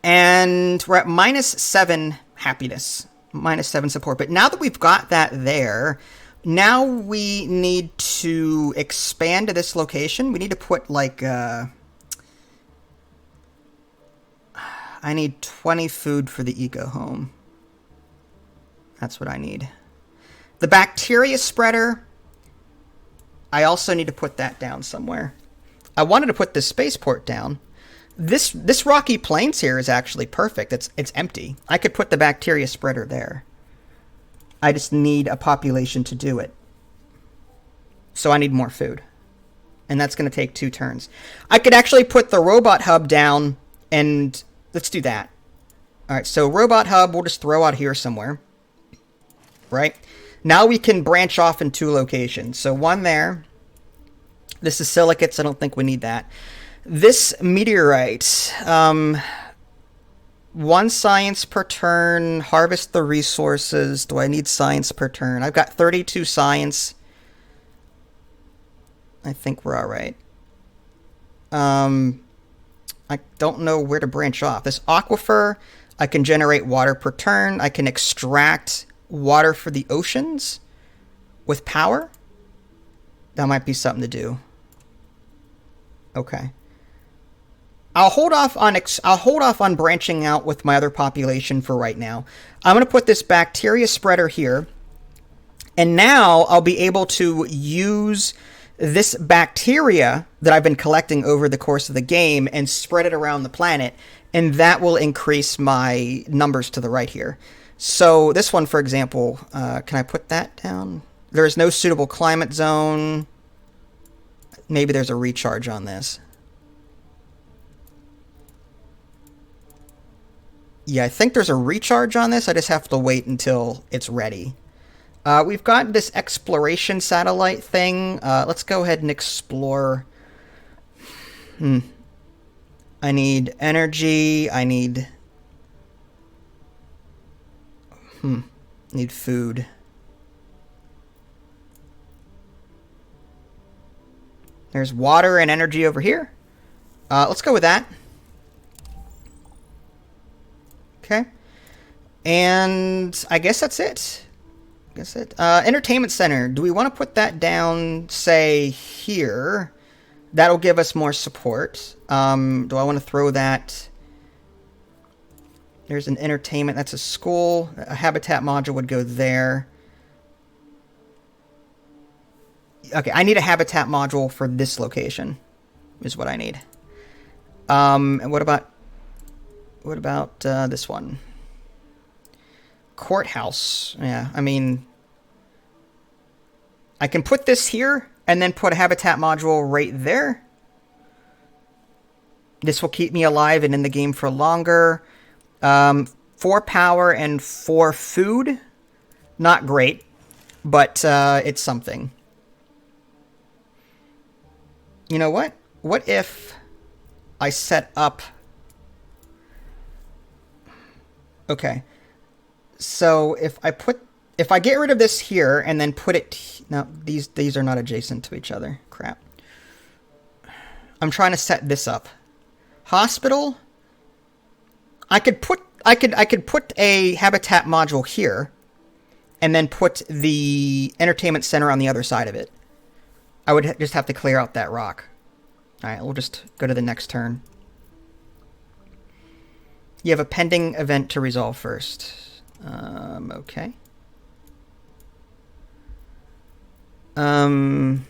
And we're at -7 happiness. -7 support. But now that we've got that there, now we need to expand to this location. We need to put, like, I need 20 food for the eco home. That's what I need. The bacteria spreader, I also need to put that down somewhere. I wanted to put this spaceport down. This rocky plains here is actually perfect. It's empty. I could put the bacteria spreader there. I just need a population to do it. So I need more food. And that's going to take 2 turns. I could actually put the robot hub down, and let's do that. All right, so robot hub, we'll just throw out here somewhere. Right? Now we can branch off in 2 locations. So one there. This is silicates. I don't think we need that. This meteorite. 1 science per turn. Harvest the resources. Do I need science per turn? I've got 32 science. I think we're all right. I don't know where to branch off. This aquifer, I can generate water per turn. I can extract water for the oceans with power. That might be something to do. Okay. I'll hold off on branching out with my other population for right now. I'm going to put this bacteria spreader here. And now I'll be able to use this bacteria that I've been collecting over the course of the game and spread it around the planet. And that will increase my numbers to the right here. So this one, for example, can I put that down? There is no suitable climate zone. Maybe there's a recharge on this. Yeah, I think there's a recharge on this. I just have to wait until it's ready. We've got this exploration satellite thing. Let's go ahead and explore. I need energy. I need... Need food. There's water and energy over here. Let's go with that. Okay. And I guess that's it. Entertainment center. Do we want to put that down, say, here? That'll give us more support. Do I want to throw that... There's an entertainment. That's a school. A habitat module would go there. Okay, I need a habitat module for this location. Is what I need. And what about this one? Courthouse. Yeah, I mean, I can put this here and then put a habitat module right there. This will keep me alive and in the game for longer. 4 power and 4 food. Not great, but it's something. You know what? What if I set up... Okay. So if I get rid of this here and then put it... No, these are not adjacent to each other. Crap. I'm trying to set this up. Hospital. I could put a habitat module here and then put the entertainment center on the other side of it. I would just have to clear out that rock. All right, we'll just go to the next turn. You have a pending event to resolve first. Okay. Pending.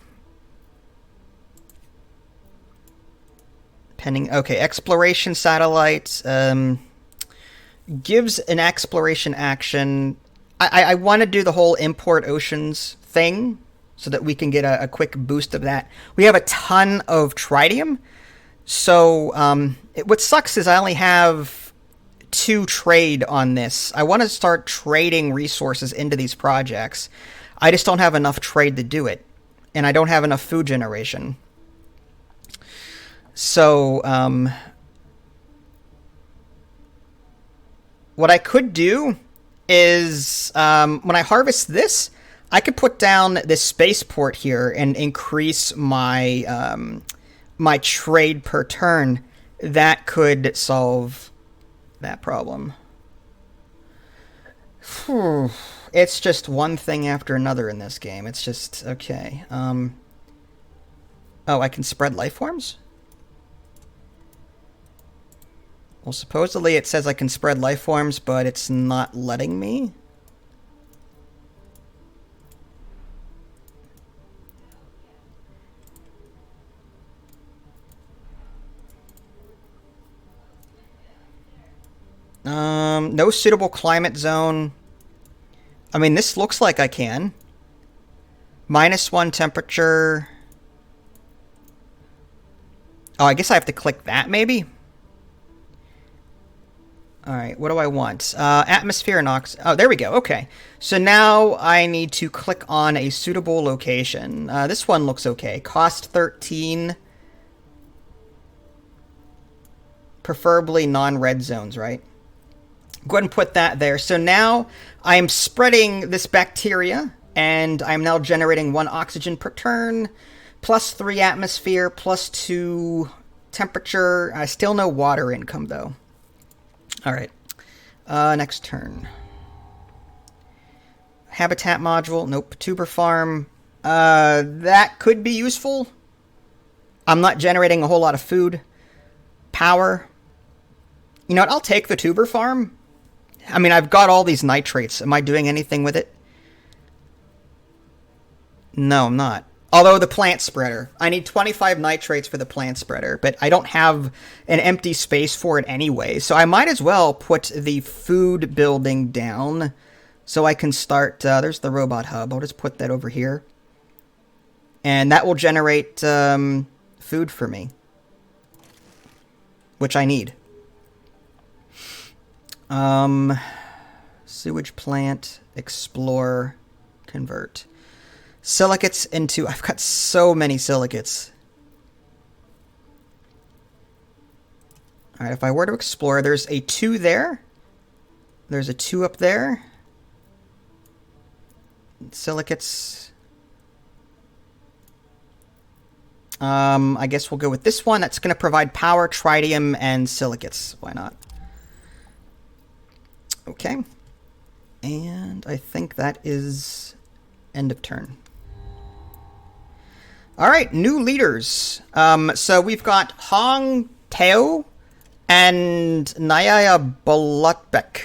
Okay, exploration satellite. Gives an exploration action. I want to do the whole import oceans thing so that we can get a quick boost of that. We have a ton of tritium. So what sucks is I only have 2 trade on this. I want to start trading resources into these projects. I just don't have enough trade to do it. And I don't have enough food generation. So what I could do is when I harvest this, I could put down this spaceport here and increase my my trade per turn. That could solve that problem. It's just one thing after another in this game. It's just okay. Oh, I can spread life forms? Well, supposedly it says I can spread life forms, but it's not letting me. No suitable climate zone. I mean, this looks like I can. -1 temperature. Oh, I guess I have to click that, maybe? Alright, what do I want? Atmosphere and oxygen. Oh, there we go. Okay. So now I need to click on a suitable location. This one looks okay. Cost 13. Preferably non-red zones, right? Go ahead and put that there. So now I'm spreading this bacteria, and I'm now generating 1 oxygen per turn, +3 atmosphere, +2 temperature. Still no water income, though. All right. Next turn. Habitat module. Nope. Tuber farm. That could be useful. I'm not generating a whole lot of food. Power. You know what? I'll take the tuber farm. I mean, I've got all these nitrates. Am I doing anything with it? No, I'm not. Although the plant spreader. I need 25 nitrates for the plant spreader, but I don't have an empty space for it anyway. So I might as well put the food building down so I can start... there's the robot hub. I'll just put that over here. And that will generate food for me, which I need. Sewage plant, explore, convert. Silicates into... I've got so many silicates. Alright, if I were to explore, there's a 2 there. There's a 2 up there. Silicates. I guess we'll go with this one. That's going to provide power, tritium, and silicates. Why not? Okay. And I think that is end of turn. All right, new leaders. So we've got Hong Teo and Naya Bolotbek.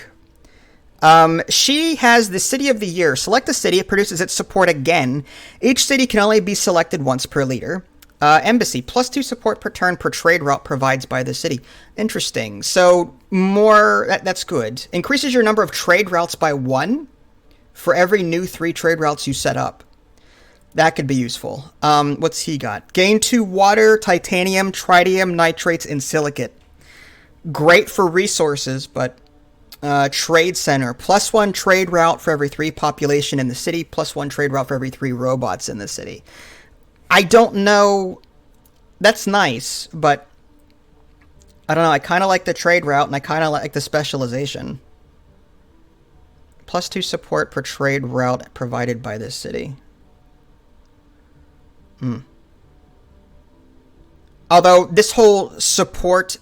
She has the City of the Year. Select a city, it produces its support again. Each city can only be selected once per leader. Embassy, +2 support per turn per trade route provides by the city. Interesting. So more, that's good. Increases your number of trade routes by 1 for every new 3 trade routes you set up. That could be useful. What's he got? Gain 2 water, titanium, tritium, nitrates, and silicate. Great for resources, but trade center. +1 trade route for every 3 population in the city, +1 trade route for every 3 robots in the city. I don't know. That's nice, but I don't know. I kind of like the trade route, and I kind of like the specialization. +2 support per trade route provided by this city. Although this whole support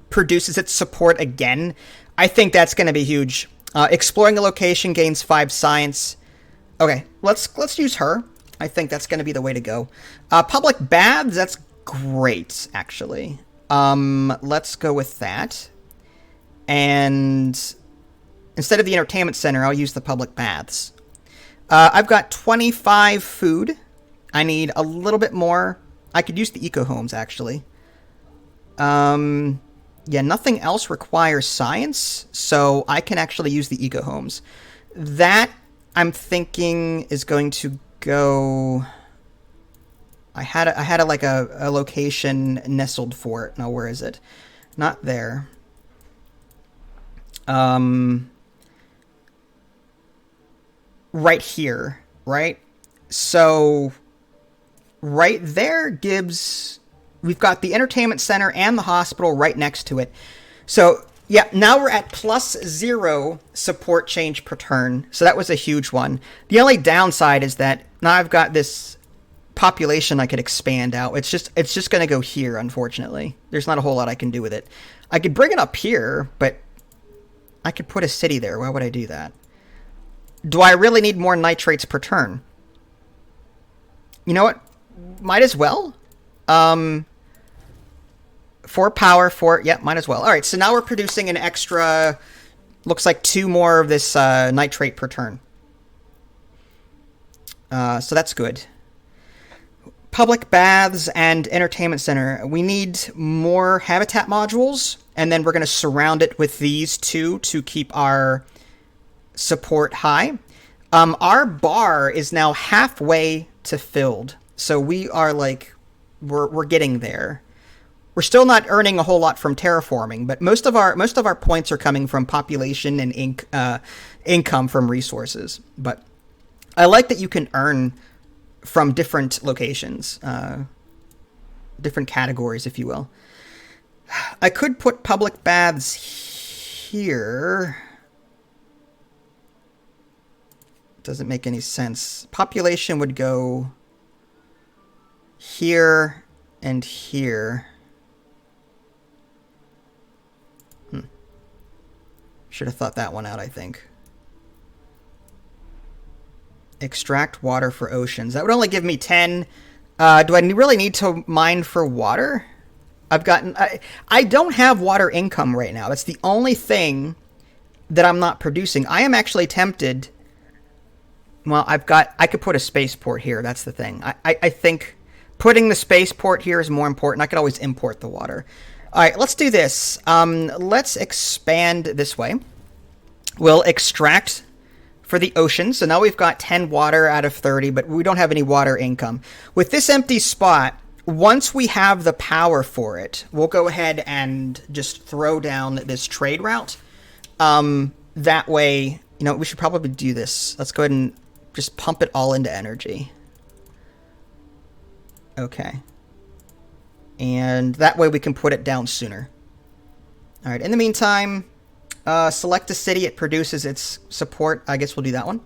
produces its support again, I think that's going to be huge. Exploring a location gains 5 science. Okay, let's use her. I think that's going to be the way to go. Public baths, that's great, actually. Let's go with that. And instead of the entertainment center, I'll use the public baths. I've got 25 food. I need a little bit more. I could use the eco homes, actually. Yeah, nothing else requires science, so I can actually use the eco homes. That, I'm thinking, is going to go... I had a location nestled for it. Now, where is it? Not there. Right here, right? So... right there gives... we've got the entertainment center and the hospital right next to it. So, yeah, now we're at +0 support change per turn. So that was a huge one. The only downside is that now I've got this population I could expand out. It's just going to go here, unfortunately. There's not a whole lot I can do with it. I could bring it up here, but I could put a city there. Why would I do that? Do I really need more nitrates per turn? You know what? Might as well. 4 power, 4... yeah, might as well. All right, so now we're producing an extra... looks like 2 more of this nitrate per turn. So that's good. Public baths and entertainment center. We need more habitat modules, and then we're going to surround it with these 2 to keep our support high. Our bar is now halfway to filled. So we are like, we're getting there. We're still not earning a whole lot from terraforming, but most of our points are coming from population and income from resources. But I like that you can earn from different locations, different categories, if you will. I could put public baths here. Doesn't make any sense. Population would go here and here. Should have thought that one out, I think. Extract water for oceans. That would only give me 10. Do I really need to mine for water? I don't have water income right now. That's the only thing that I'm not producing. I am actually tempted. Well, I could put a spaceport here. That's the thing. I think putting the spaceport here is more important. I could always import the water. All right, let's do this. Let's expand this way. We'll extract for the ocean. So now we've got 10 water out of 30, but we don't have any water income. With this empty spot, once we have the power for it, we'll go ahead and just throw down this trade route. That way, we should probably do this. Let's go ahead and just pump it all into energy. Okay. And that way we can put it down sooner. All right, in the meantime, select a city. It produces its support. I guess we'll do that one.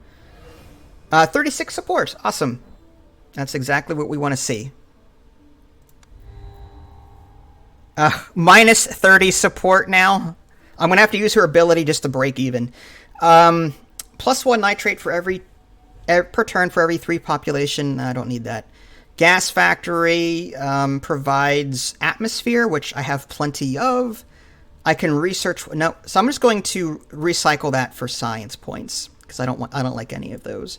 36 support. Awesome. That's exactly what we want to see. Minus 30 support now. I'm going to have to use her ability just to break even. Plus 1 nitrate for per turn for every 3 population. I don't need that. Gas factory provides atmosphere, which I have plenty of. I can research. No, so I'm just going to recycle that for science points because I don't like any of those.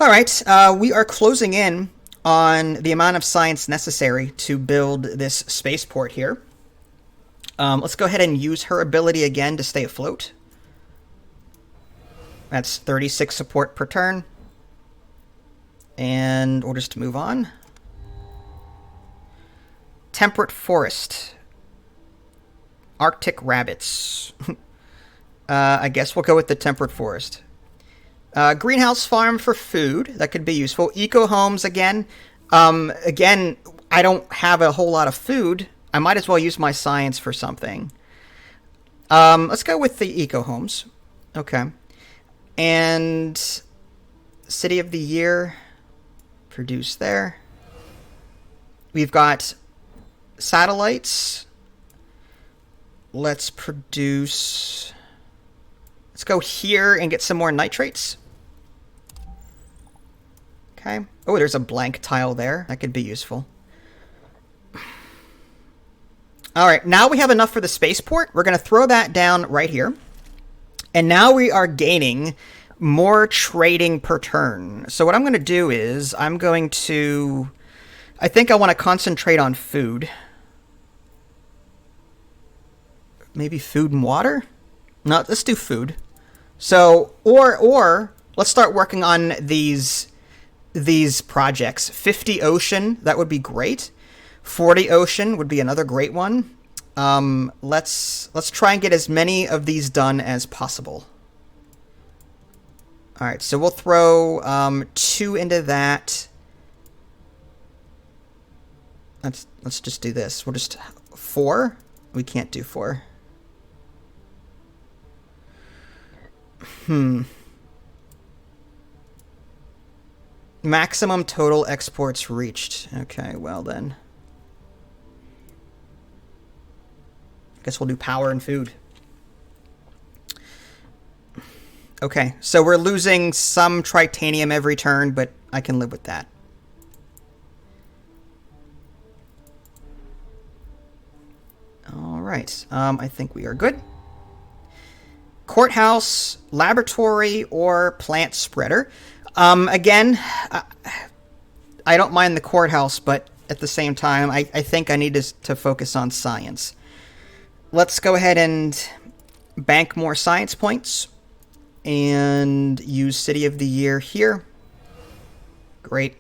All right, we are closing in on the amount of science necessary to build this spaceport here. Let's go ahead and use her ability again to stay afloat. That's 36 support per turn. And we'll just move on. Temperate Forest. Arctic rabbits. I guess we'll go with the Temperate Forest. Greenhouse farm for food. That could be useful. Eco homes again. Again, I don't have a whole lot of food. I might as well use my science for something. Let's go with the eco homes. Okay. And City of the Year. Produce there. We've got satellites. Let's produce. Let's go here and get some more nitrates. Okay. Oh, there's a blank tile there. That could be useful. All right, now we have enough for the spaceport. We're going to throw that down right here. And now we are gaining more trading per turn. So what I'm going to do is I think I want to concentrate on food. Maybe food and water? No, let's do food. So, or let's start working on these projects. 50 ocean, that would be great. 40 ocean would be another great one. Let's try and get as many of these done as possible. All right, so we'll throw 2 into that. Let's just do this. We'll just 4. We can't do 4. Maximum total exports reached. Okay, well then. I guess we'll do power and food. Okay, so we're losing some tritanium every turn, but I can live with that. All right, I think we are good. Courthouse, laboratory, or plant spreader. Again, I don't mind the courthouse, but at the same time, I think I need to focus on science. Let's go ahead and bank more science points and use City of the Year here. Great.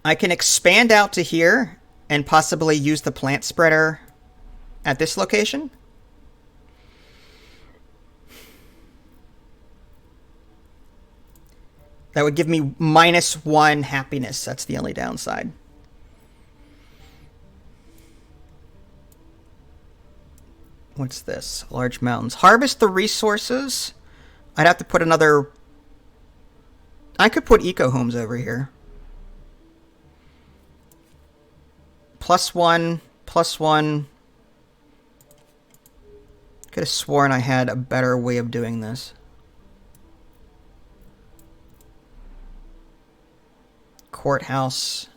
I can expand out to here and possibly use the plant spreader at this location. That would give me -1 happiness. That's the only downside. What's this? Large mountains. Harvest the resources. I'd have to put another. I could put eco homes over here. +1, +1. Could have sworn I had a better way of doing this. Courthouse.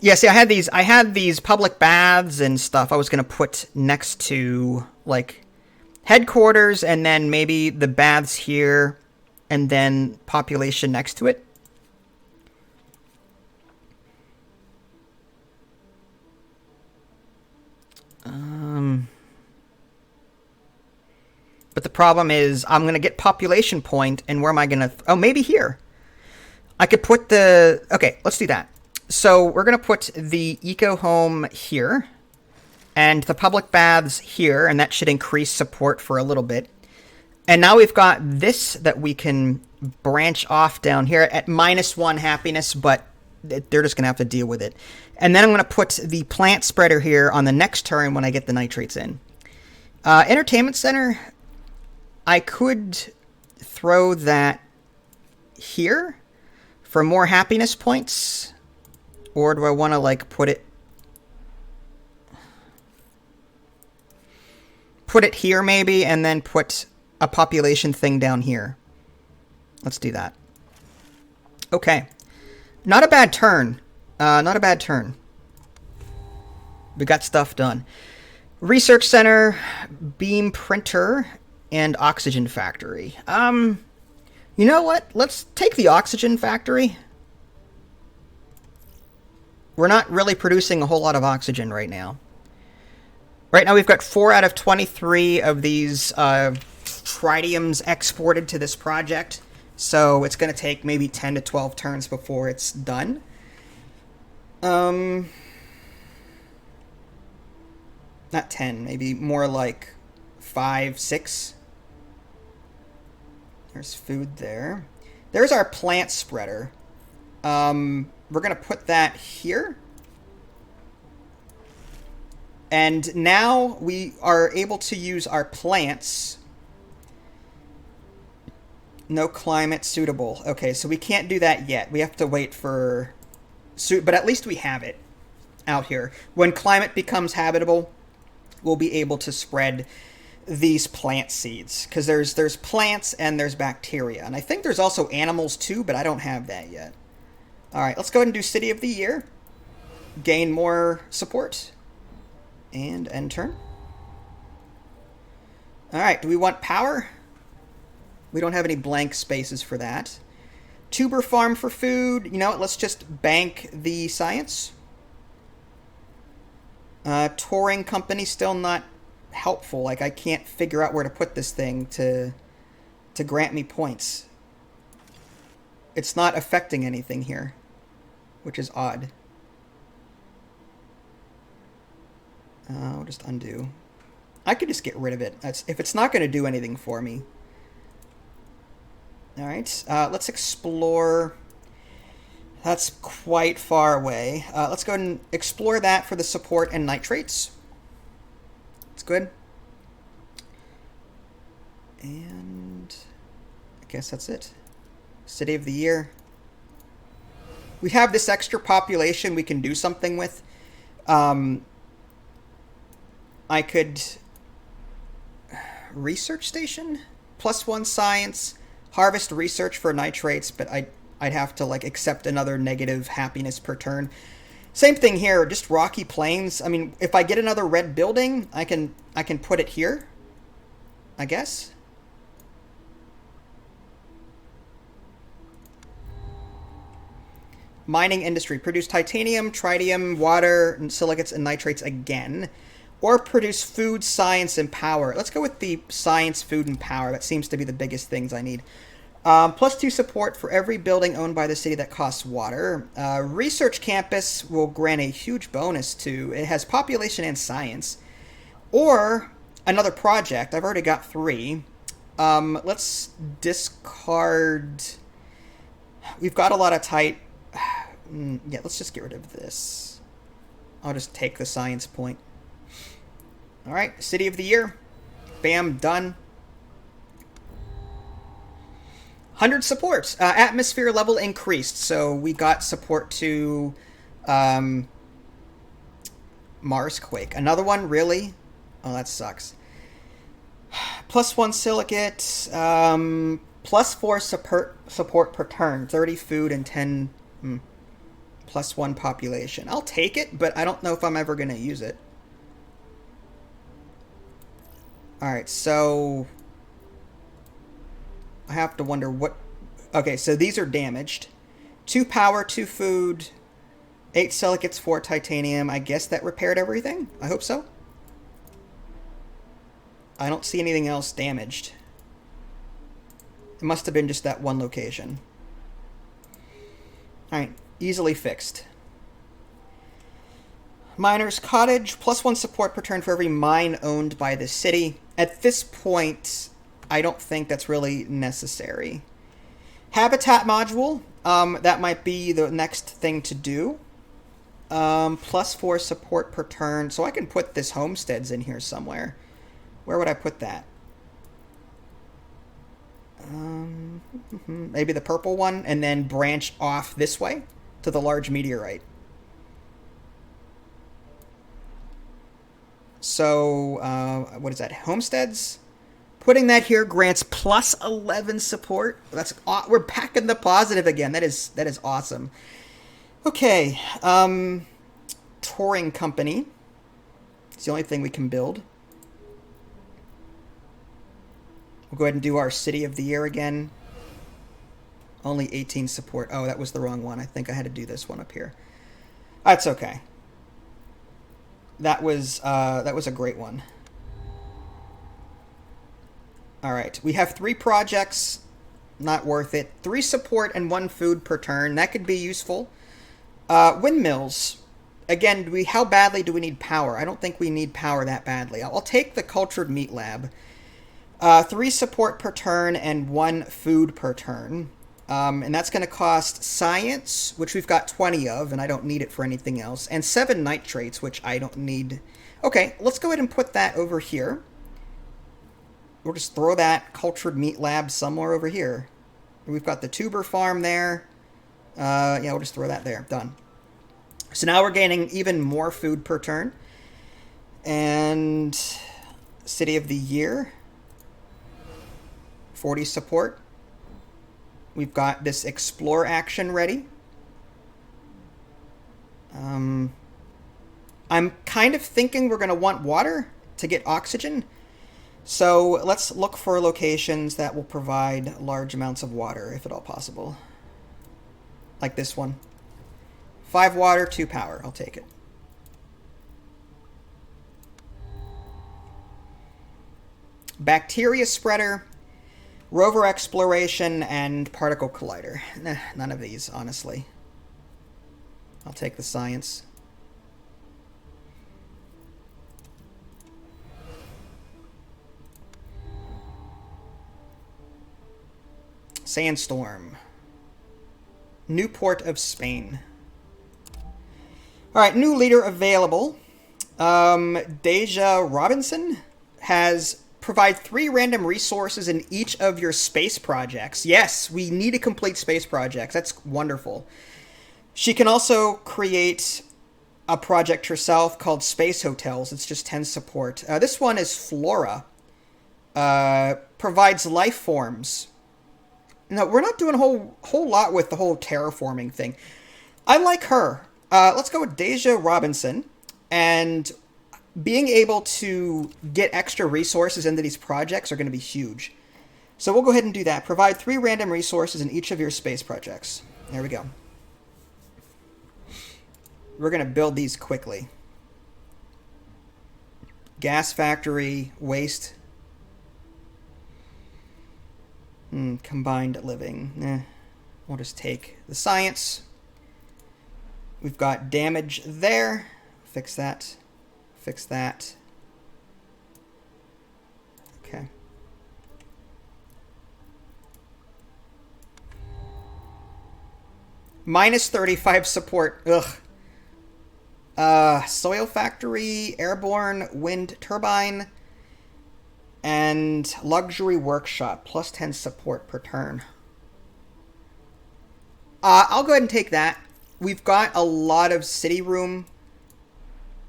Yeah, see, I had these public baths and stuff I was gonna put next to like headquarters, and then maybe the baths here, and then population next to it. But the problem is I'm going to get population point, and where am I going to... Oh, maybe here. I could put the... Okay, let's do that. So we're going to put the eco home here, and the public baths here, and that should increase support for a little bit. And now we've got this that we can branch off down here at -1 happiness, but they're just going to have to deal with it. And then I'm going to put the plant spreader here on the next turn when I get the nitrates in. Entertainment center, I could throw that here for more happiness points. Or do I want to, like, put it here maybe, and then put a population thing down here? Let's do that. Okay. Not a bad turn. Not a bad turn. We got stuff done. Research center, beam printer, and oxygen factory. You know what? Let's take the oxygen factory. We're not really producing a whole lot of oxygen right now. Right now we've got 4 out of 23 of these tritiums exported to this project. So it's going to take maybe 10 to 12 turns before it's done. Not 10, maybe more like 5, 6. There's food there. There's our plant spreader. We're going to put that here. And now we are able to use our plants. No climate suitable. Okay, so we can't do that yet. We have to wait for... But at least we have it out here. When climate becomes habitable, we'll be able to spread these plant seeds. Because there's plants and there's bacteria. And I think there's also animals too, but I don't have that yet. Alright, let's go ahead and do City of the Year. Gain more support. And end turn. Alright, do we want power? We don't have any blank spaces for that. Tuber farm for food. You know what? Let's just bank the science. Touring company still not helpful. Like, I can't figure out where to put this thing to grant me points. It's not affecting anything here, which is odd. I'll just undo. I could just get rid of it. If it's not going to do anything for me. Alright, let's explore. That's quite far away. Let's go ahead and explore that for the support and nitrates. It's good. And I guess that's it. City of the Year. We have this extra population we can do something with. I could... Research station? +1 science. Harvest research for nitrates, but I'd have to like accept another negative happiness per turn. Same thing here, just rocky plains. I mean, if I get another red building, I can put it here, I guess. Mining industry. Produce titanium, tritium, water, and silicates, and nitrates again. Or produce food, science, and power. Let's go with the science, food, and power. That seems to be the biggest things I need. +2 support for every building owned by the city that costs water. Research campus will grant a huge bonus to... It has population and science. Or another project. I've already got 3. Let's discard... We've got a lot of tight... Yeah, let's just get rid of this. I'll just take the science point. Alright, City of the Year. Bam, done. 100 support. Atmosphere level increased, so we got support to Mars Quake. Another one, really? Oh, that sucks. +1 silicate, +4 support per turn, 30 food and 10 +1 population. I'll take it, but I don't know if I'm ever going to use it. Alright, so I have to wonder what... Okay, so these are damaged. 2 power, 2 food, 8 silicates, 4 titanium. I guess that repaired everything? I hope so. I don't see anything else damaged. It must have been just that one location. Alright, easily fixed. Miner's Cottage, +1 support per turn for every mine owned by the city. At this point, I don't think that's really necessary. Habitat module, that might be the next thing to do. +4 support per turn. So I can put this homesteads in here somewhere. Where would I put that? Maybe the purple one, and then branch off this way to the large meteorite. So, what is that? Homesteads? Putting that here grants +11 support. That's we're packing the positive again. That is awesome. Okay, touring company. It's the only thing we can build. We'll go ahead and do our City of the Year again. Only 18 support. Oh, that was the wrong one. I think I had to do this one up here. That's okay. That was a great one. All right, we have 3 projects. Not worth it. 3 support and 1 food per turn. That could be useful. Windmills. Again, how badly do we need power? I don't think we need power that badly. I'll take the cultured meat lab. 3 support per turn and 1 food per turn. And that's going to cost science, which we've got 20 of, and I don't need it for anything else. And 7 nitrates, which I don't need. Okay, let's go ahead and put that over here. We'll just throw that cultured meat lab somewhere over here. We've got the tuber farm there. Yeah, we'll just throw that there. Done. So now we're gaining even more food per turn. And City of the Year. 40 support. We've got this explore action ready. I'm kind of thinking we're going to want water to get oxygen. So let's look for locations that will provide large amounts of water, if at all possible. Like this one. 5 water, 2 power. I'll take it. Bacteria spreader, rover exploration, and particle collider. Nah, none of these, honestly. I'll take the science. Sandstorm. Newport of Spain. Alright, new leader available. Deja Robinson has provide 3 random resources in each of your space projects. Yes, we need to complete space projects. That's wonderful. She can also create a project herself called Space Hotels. It's just 10 support. This one is Flora. Provides life forms. No, we're not doing a whole lot with the whole terraforming thing. I like her. Let's go with Deja Robinson. And being able to get extra resources into these projects are going to be huge. So we'll go ahead and do that. Provide 3 random resources in each of your space projects. There we go. We're going to build these quickly. Gas factory, waste. Combined living. We'll just take the science. We've got damage there. Fix that. Fix that. Okay. Minus 35 support. Ugh. Soil factory, airborne wind turbine, and luxury workshop. Plus 10 support per turn. I'll go ahead and take that. We've got a lot of city room.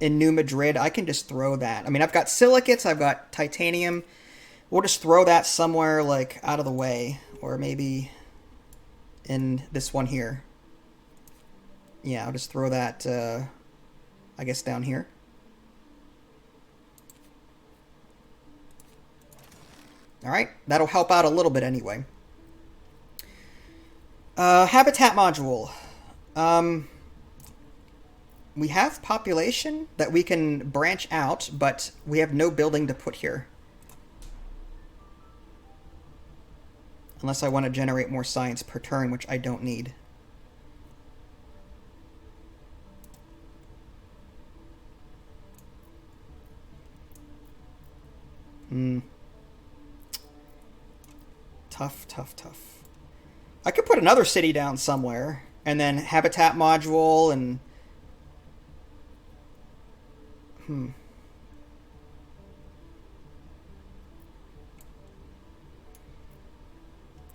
in New Madrid, I can just throw that. I mean, I've got silicates, I've got titanium. We'll just throw that somewhere, like, out of the way. Or maybe in this one here. Yeah, I'll just throw that, I guess, down here. All right, that'll help out a little bit anyway. Habitat module. We have population that we can branch out, but we have no building to put here. Unless I want to generate more science per turn, which I don't need. Tough, tough, tough. I could put another city down somewhere, and then habitat module and...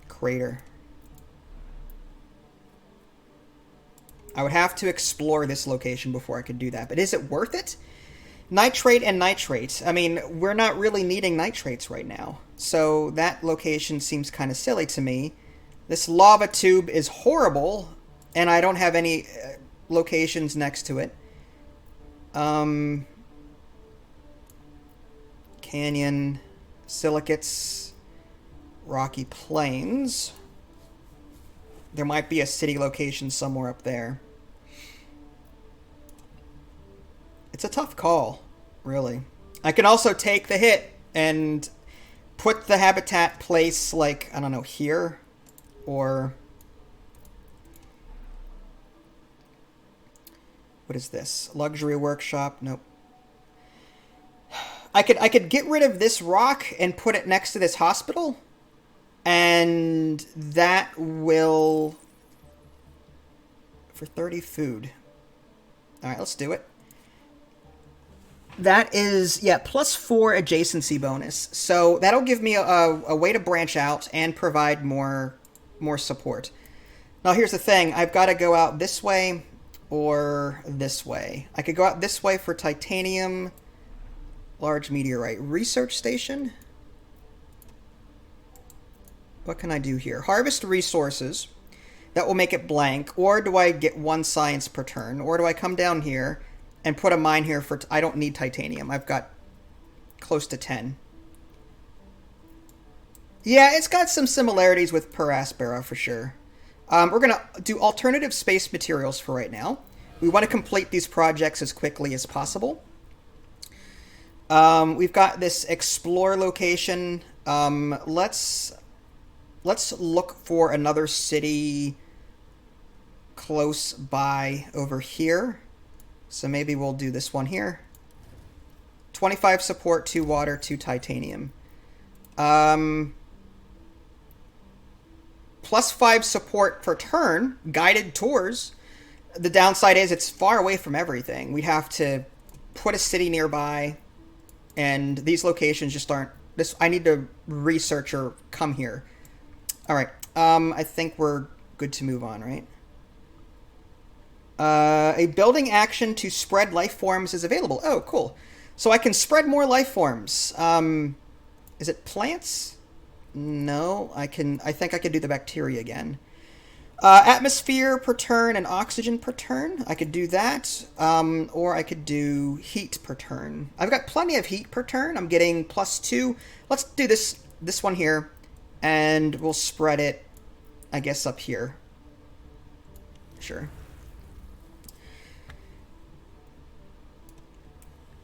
Crater. I would have to explore this location before I could do that, but is it worth it? Nitrate and nitrates. I mean, we're not really needing nitrates right now, so that location seems kind of silly to me. This lava tube is horrible, and I don't have any locations next to it. Canyon, silicates, rocky plains. There might be a city location somewhere up there. It's a tough call, really. I can also take the hit and put the habitat place, like, I don't know, here, or... What is this? Luxury workshop? Nope. I could get rid of this rock and put it next to this hospital, and that will... For 30 food. Alright, let's do it. That is, yeah, +4 adjacency bonus. So that'll give me a way to branch out and provide more support. Now here's the thing. I've got to go out this way or this way. I could go out this way for titanium, large meteorite. Research station? What can I do here? Harvest resources. That will make it blank. Or do I get 1 science per turn? Or do I come down here and put a mine here for... I don't need titanium. I've got close to 10. Yeah, it's got some similarities with Paraspera for sure. We're going to do alternative space materials for right now. We want to complete these projects as quickly as possible. We've got this explore location. Let's look for another city close by over here. So maybe we'll do this one here. 25 support, 2 water, 2 titanium. +5 support per turn. Guided tours. The downside is it's far away from everything. We have to put a city nearby. And these locations just aren't... I need to research or come here. Alright. I think we're good to move on, right? A building action to spread life forms is available. Oh, cool. So I can spread more life forms. Is it plants? No, I think I could do the bacteria again. Atmosphere per turn and oxygen per turn. I could do that. Or I could do heat per turn. I've got plenty of heat per turn. I'm getting +2. Let's do this one here. And we'll spread it, I guess, up here. Sure.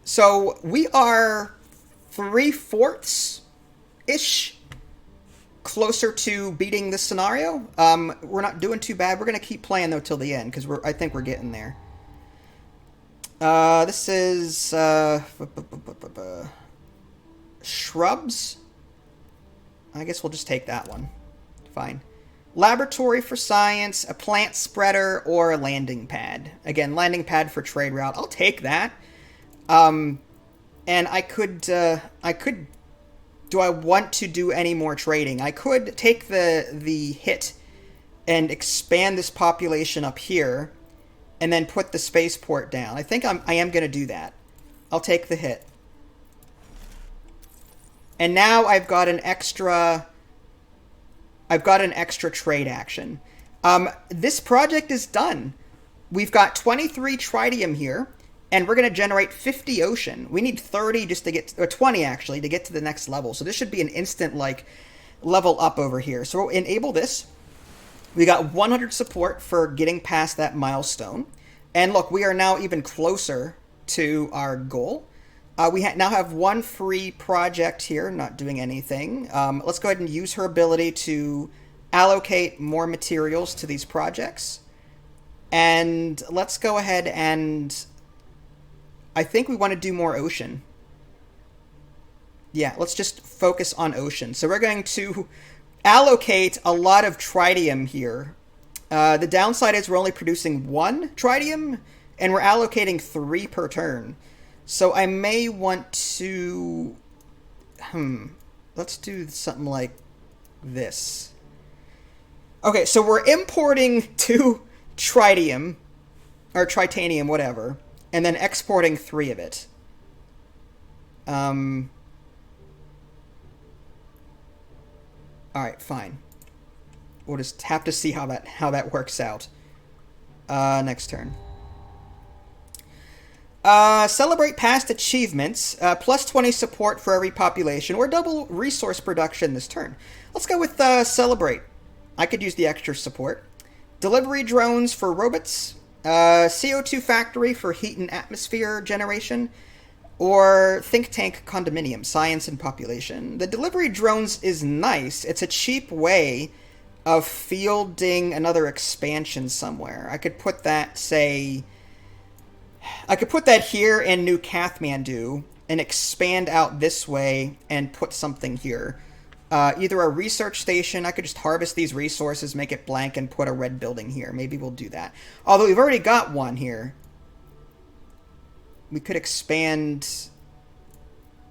So we are 3/4-ish closer to beating this scenario. We're not doing too bad. We're going to keep playing, though, till the end, because I think we're getting there. This is shrubs. I guess we'll just take that one. Fine. Laboratory for science, a plant spreader, or a landing pad. Again, landing pad for trade route. I'll take that. And I could... do I want to do any more trading? I could take the hit and expand this population up here and then put the spaceport down. I think I am going to do that. I'll take the hit. And now I've got an extra trade action. This project is done. We've got 23 tritium here, and we're going to generate 50 ocean. We need 30 just to get, or 20 actually, to get to the next level. So this should be an instant, like, level up over here. So we'll enable this. We got 100 support for getting past that milestone. And look, we are now even closer to our goal. We now have one free project here, not doing anything. Let's go ahead and use her ability to allocate more materials to these projects. And let's go ahead and... I think we want to do more ocean. Yeah, let's just focus on ocean. So we're going to allocate a lot of tritium here. The downside is we're only producing 1 tritium, and we're allocating 3 per turn. So I may want to... let's do something like this. Okay, so we're importing 2 tritium, or tritanium, whatever, and then exporting 3 of it. Alright, fine. We'll just have to see how that works out. Next turn. Celebrate past achievements. Plus 20 support for every population, or double resource production this turn. Let's go with celebrate. I could use the extra support. Delivery drones for robots. CO2 Factory for heat and atmosphere generation. Or think tank condominium, science and population. The delivery drones is nice. It's a cheap way of fielding another expansion somewhere. I could put that, say... I could put that here in New Kathmandu and expand out this way and put something here. Either a research station. I could just harvest these resources, make it blank, and put a red building here. Maybe we'll do that. Although we've already got one here. We could expand...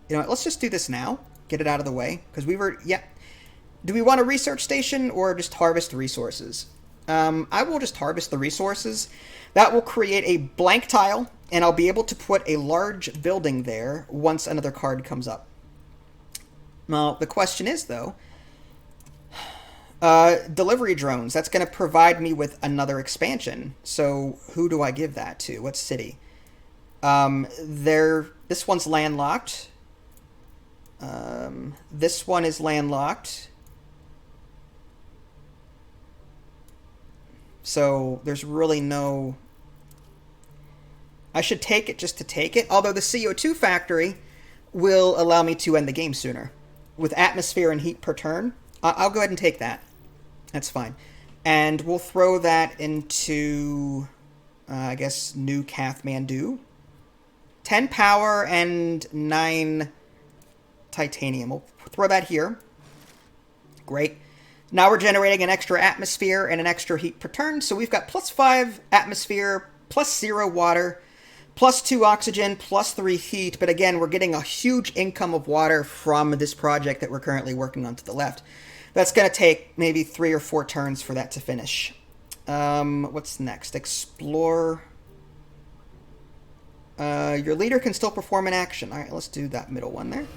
You know what, let's just do this now. Get it out of the way. Because we were... Yeah. Do we want a research station or just harvest resources? I will just harvest the resources. That will create a blank tile, and I'll be able to put a large building there once another card comes up. Now, the question is, though... delivery drones. That's going to provide me with another expansion. So, who do I give that to? What city? This one's landlocked. This one is landlocked. So there's really no... I should take it just to take it. Although the CO2 factory will allow me to end the game sooner. With atmosphere and heat per turn. I'll go ahead and take that. That's fine. And we'll throw that into, I guess, New Kathmandu. 10 power and 9 titanium. We'll throw that here. Great. Now we're generating an extra atmosphere and an extra heat per turn. So we've got plus 5 atmosphere, plus 0 water, plus 2 oxygen, plus 3 heat. But again, we're getting a huge income of water from this project that we're currently working on to the left. That's going to take maybe 3 or 4 turns for that to finish. What's next? Explore... your leader can still perform an action. All right, let's do that middle one there.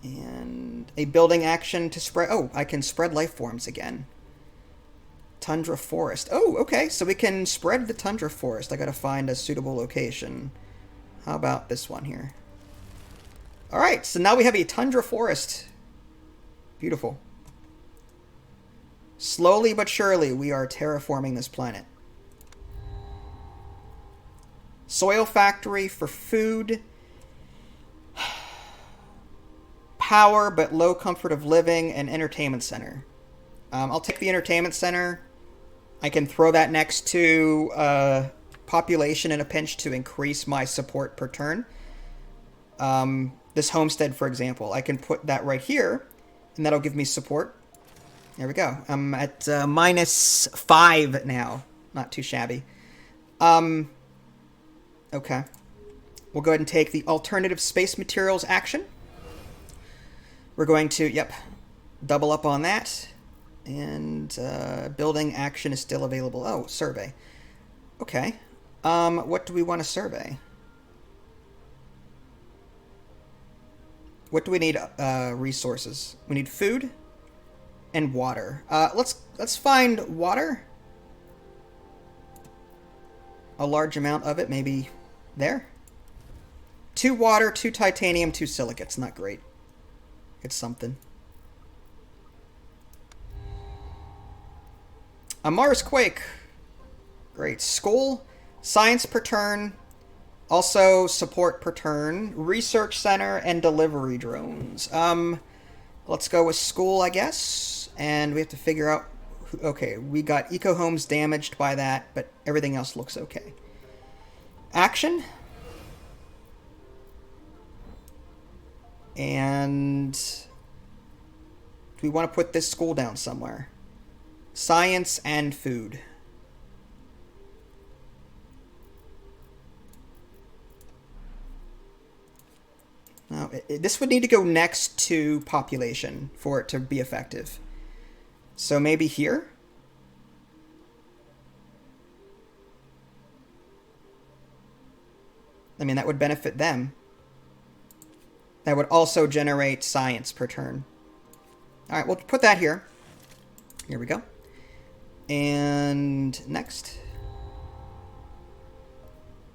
And a building action to spread... Oh, I can spread life forms again. Tundra Forest. Oh, okay, so we can spread the Tundra Forest. I gotta find a suitable location. How about this one here? All right, so now we have a Tundra Forest. Beautiful. Slowly but surely, we are terraforming this planet. Soil factory for food. Power, but low comfort of living, and entertainment center. I'll take the entertainment center. I can throw that next to population in a pinch to increase my support per turn. This homestead, for example, I can put that right here, and that'll give me support. There we go. I'm at -5 now. Not too shabby. Okay. We'll go ahead and take the alternative space materials action. We're going to, yep, double up on that. And building action is still available. Oh, survey. Okay. What do we want to survey? What do we need? Resources. We need food and water. Let's find water. A large amount of it, maybe there. 2 water, 2 titanium, 2 silicates. Not great. It's something. A Mars quake. Great. School, science per turn, also support per turn, research center, and delivery drones. Let's go with school, I guess. And we have to figure out... Okay, we got eco homes damaged by that, but everything else looks okay. Action. And do we want to put this school down somewhere? Science and food. Now, this would need to go next to population for it to be effective. So maybe here? I mean, that would benefit them. That would also generate science per turn. All right, we'll put that here. Here we go. And next.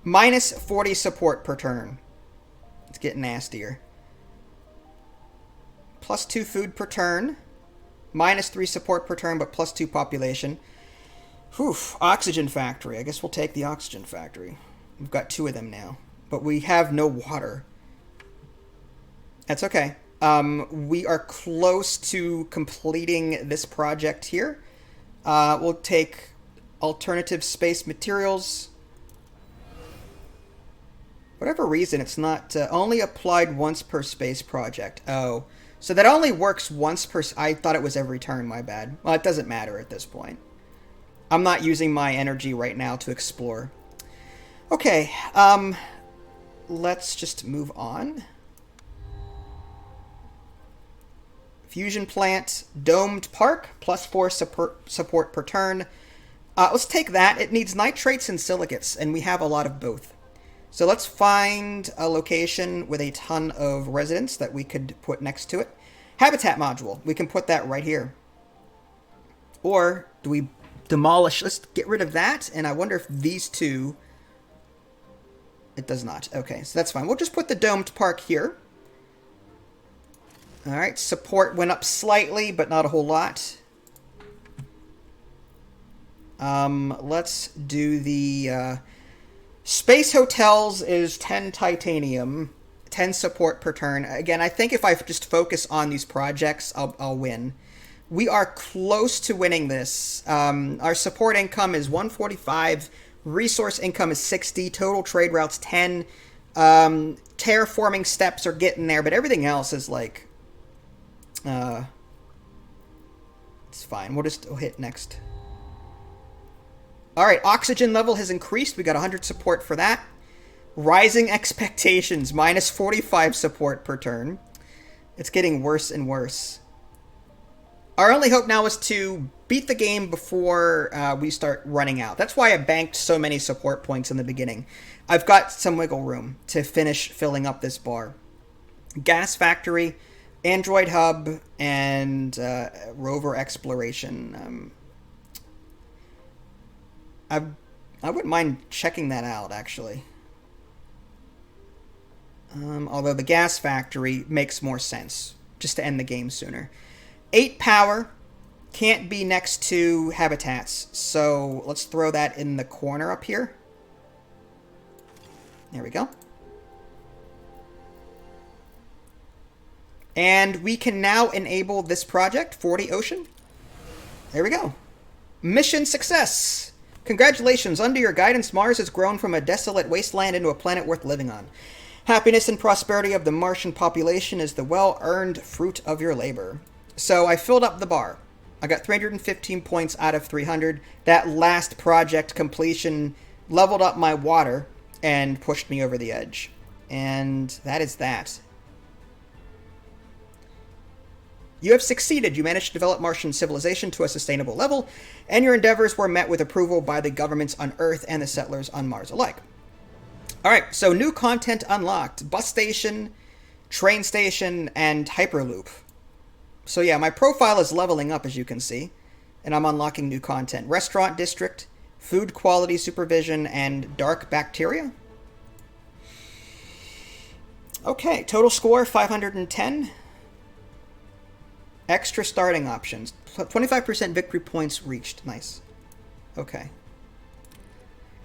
Minus 40 support per turn. It's getting nastier. Plus 2 food per turn. Minus 3 support per turn, but plus 2 population. Whew, oxygen factory. I guess we'll take the oxygen factory. We've got 2 of them now. But we have no water. That's okay. We are close to completing this project here. We'll take alternative space materials. Whatever reason, it's not only applied once per space project. Oh, so that only works once per... I thought it was every turn, my bad. Well, it doesn't matter at this point. I'm not using my energy right now to explore. Okay, let's just move on. Fusion plant, domed park, plus 4 support per turn. Let's take that. It needs nitrates and silicates, and we have a lot of both. So let's find a location with a ton of residents that we could put next to it. Habitat module. We can put that right here. Or do we demolish? Let's get rid of that, and I wonder if these two... It does not. Okay, so that's fine. We'll just put the domed park here. All right, support went up slightly, but not a whole lot. Let's do the space hotels is 10 titanium, 10 support per turn. Again, I think if I just focus on these projects, I'll win. We are close to winning this. Our support income is 145, resource income is 60, total trade routes 10. Terraforming steps are getting there, but everything else is like... it's fine. We'll hit next. All right, oxygen level has increased. We got 100 support for that. Rising expectations, minus 45 support per turn. It's getting worse and worse. Our only hope now is to beat the game before we start running out. That's why I banked so many support points in the beginning. I've got some wiggle room to finish filling up this bar. Gas factory, Android hub, and rover exploration. I wouldn't mind checking that out, actually. Although the gas factory makes more sense, just to end the game sooner. 8 power, can't be next to habitats, so let's throw that in the corner up here. There we go. And we can now enable this project, 40 Ocean. There we go. Mission success! Congratulations, under your guidance, Mars has grown from a desolate wasteland into a planet worth living on. Happiness and prosperity of the Martian population is the well-earned fruit of your labor. So I filled up the bar. I got 315 points out of 300. That last project completion leveled up my water and pushed me over the edge. And that is that. You have succeeded. You managed to develop Martian civilization to a sustainable level, and your endeavors were met with approval by the governments on Earth and the settlers on Mars alike. All right, so new content unlocked. Bus station, train station, and Hyperloop. So yeah, my profile is leveling up, as you can see, and I'm unlocking new content. Restaurant district, food quality supervision, and dark bacteria. Okay, total score 510. Extra starting options. 25% victory points reached. Nice. Okay.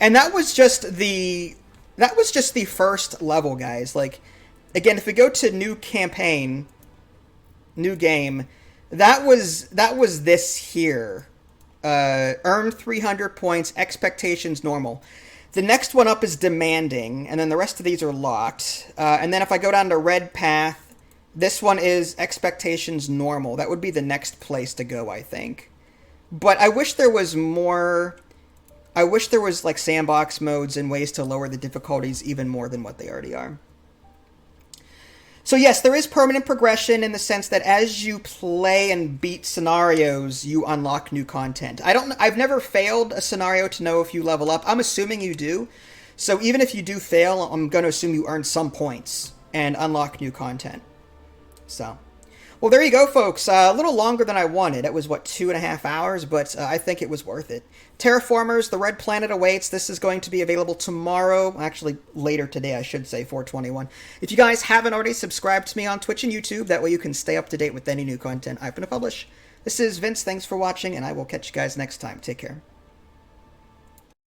And that was just the first level, guys. Like, again, if we go to new campaign, new game, that was this here. Earned 300 points, expectations normal. The next one up is demanding, and then the rest of these are locked. And then if I go down to red path, this one is expectations normal. That would be the next place to go, I think. But I wish there was more. I wish there was like sandbox modes and ways to lower the difficulties even more than what they already are. So yes, there is permanent progression in the sense that as you play and beat scenarios, you unlock new content. I've never failed a scenario to know if you level up. I'm assuming you do. So even if you do fail, I'm going to assume you earn some points and unlock new content. So, well, there you go, folks. A little longer than I wanted. It was, what, 2.5 hours? But I think it was worth it. Terraformers, the Red Planet awaits. This is going to be available tomorrow. Actually, later today, I should say, 4/21. If you guys haven't already subscribed to me on Twitch and YouTube, that way you can stay up to date with any new content I'm going to publish. This is Vince. Thanks for watching, and I will catch you guys next time. Take care.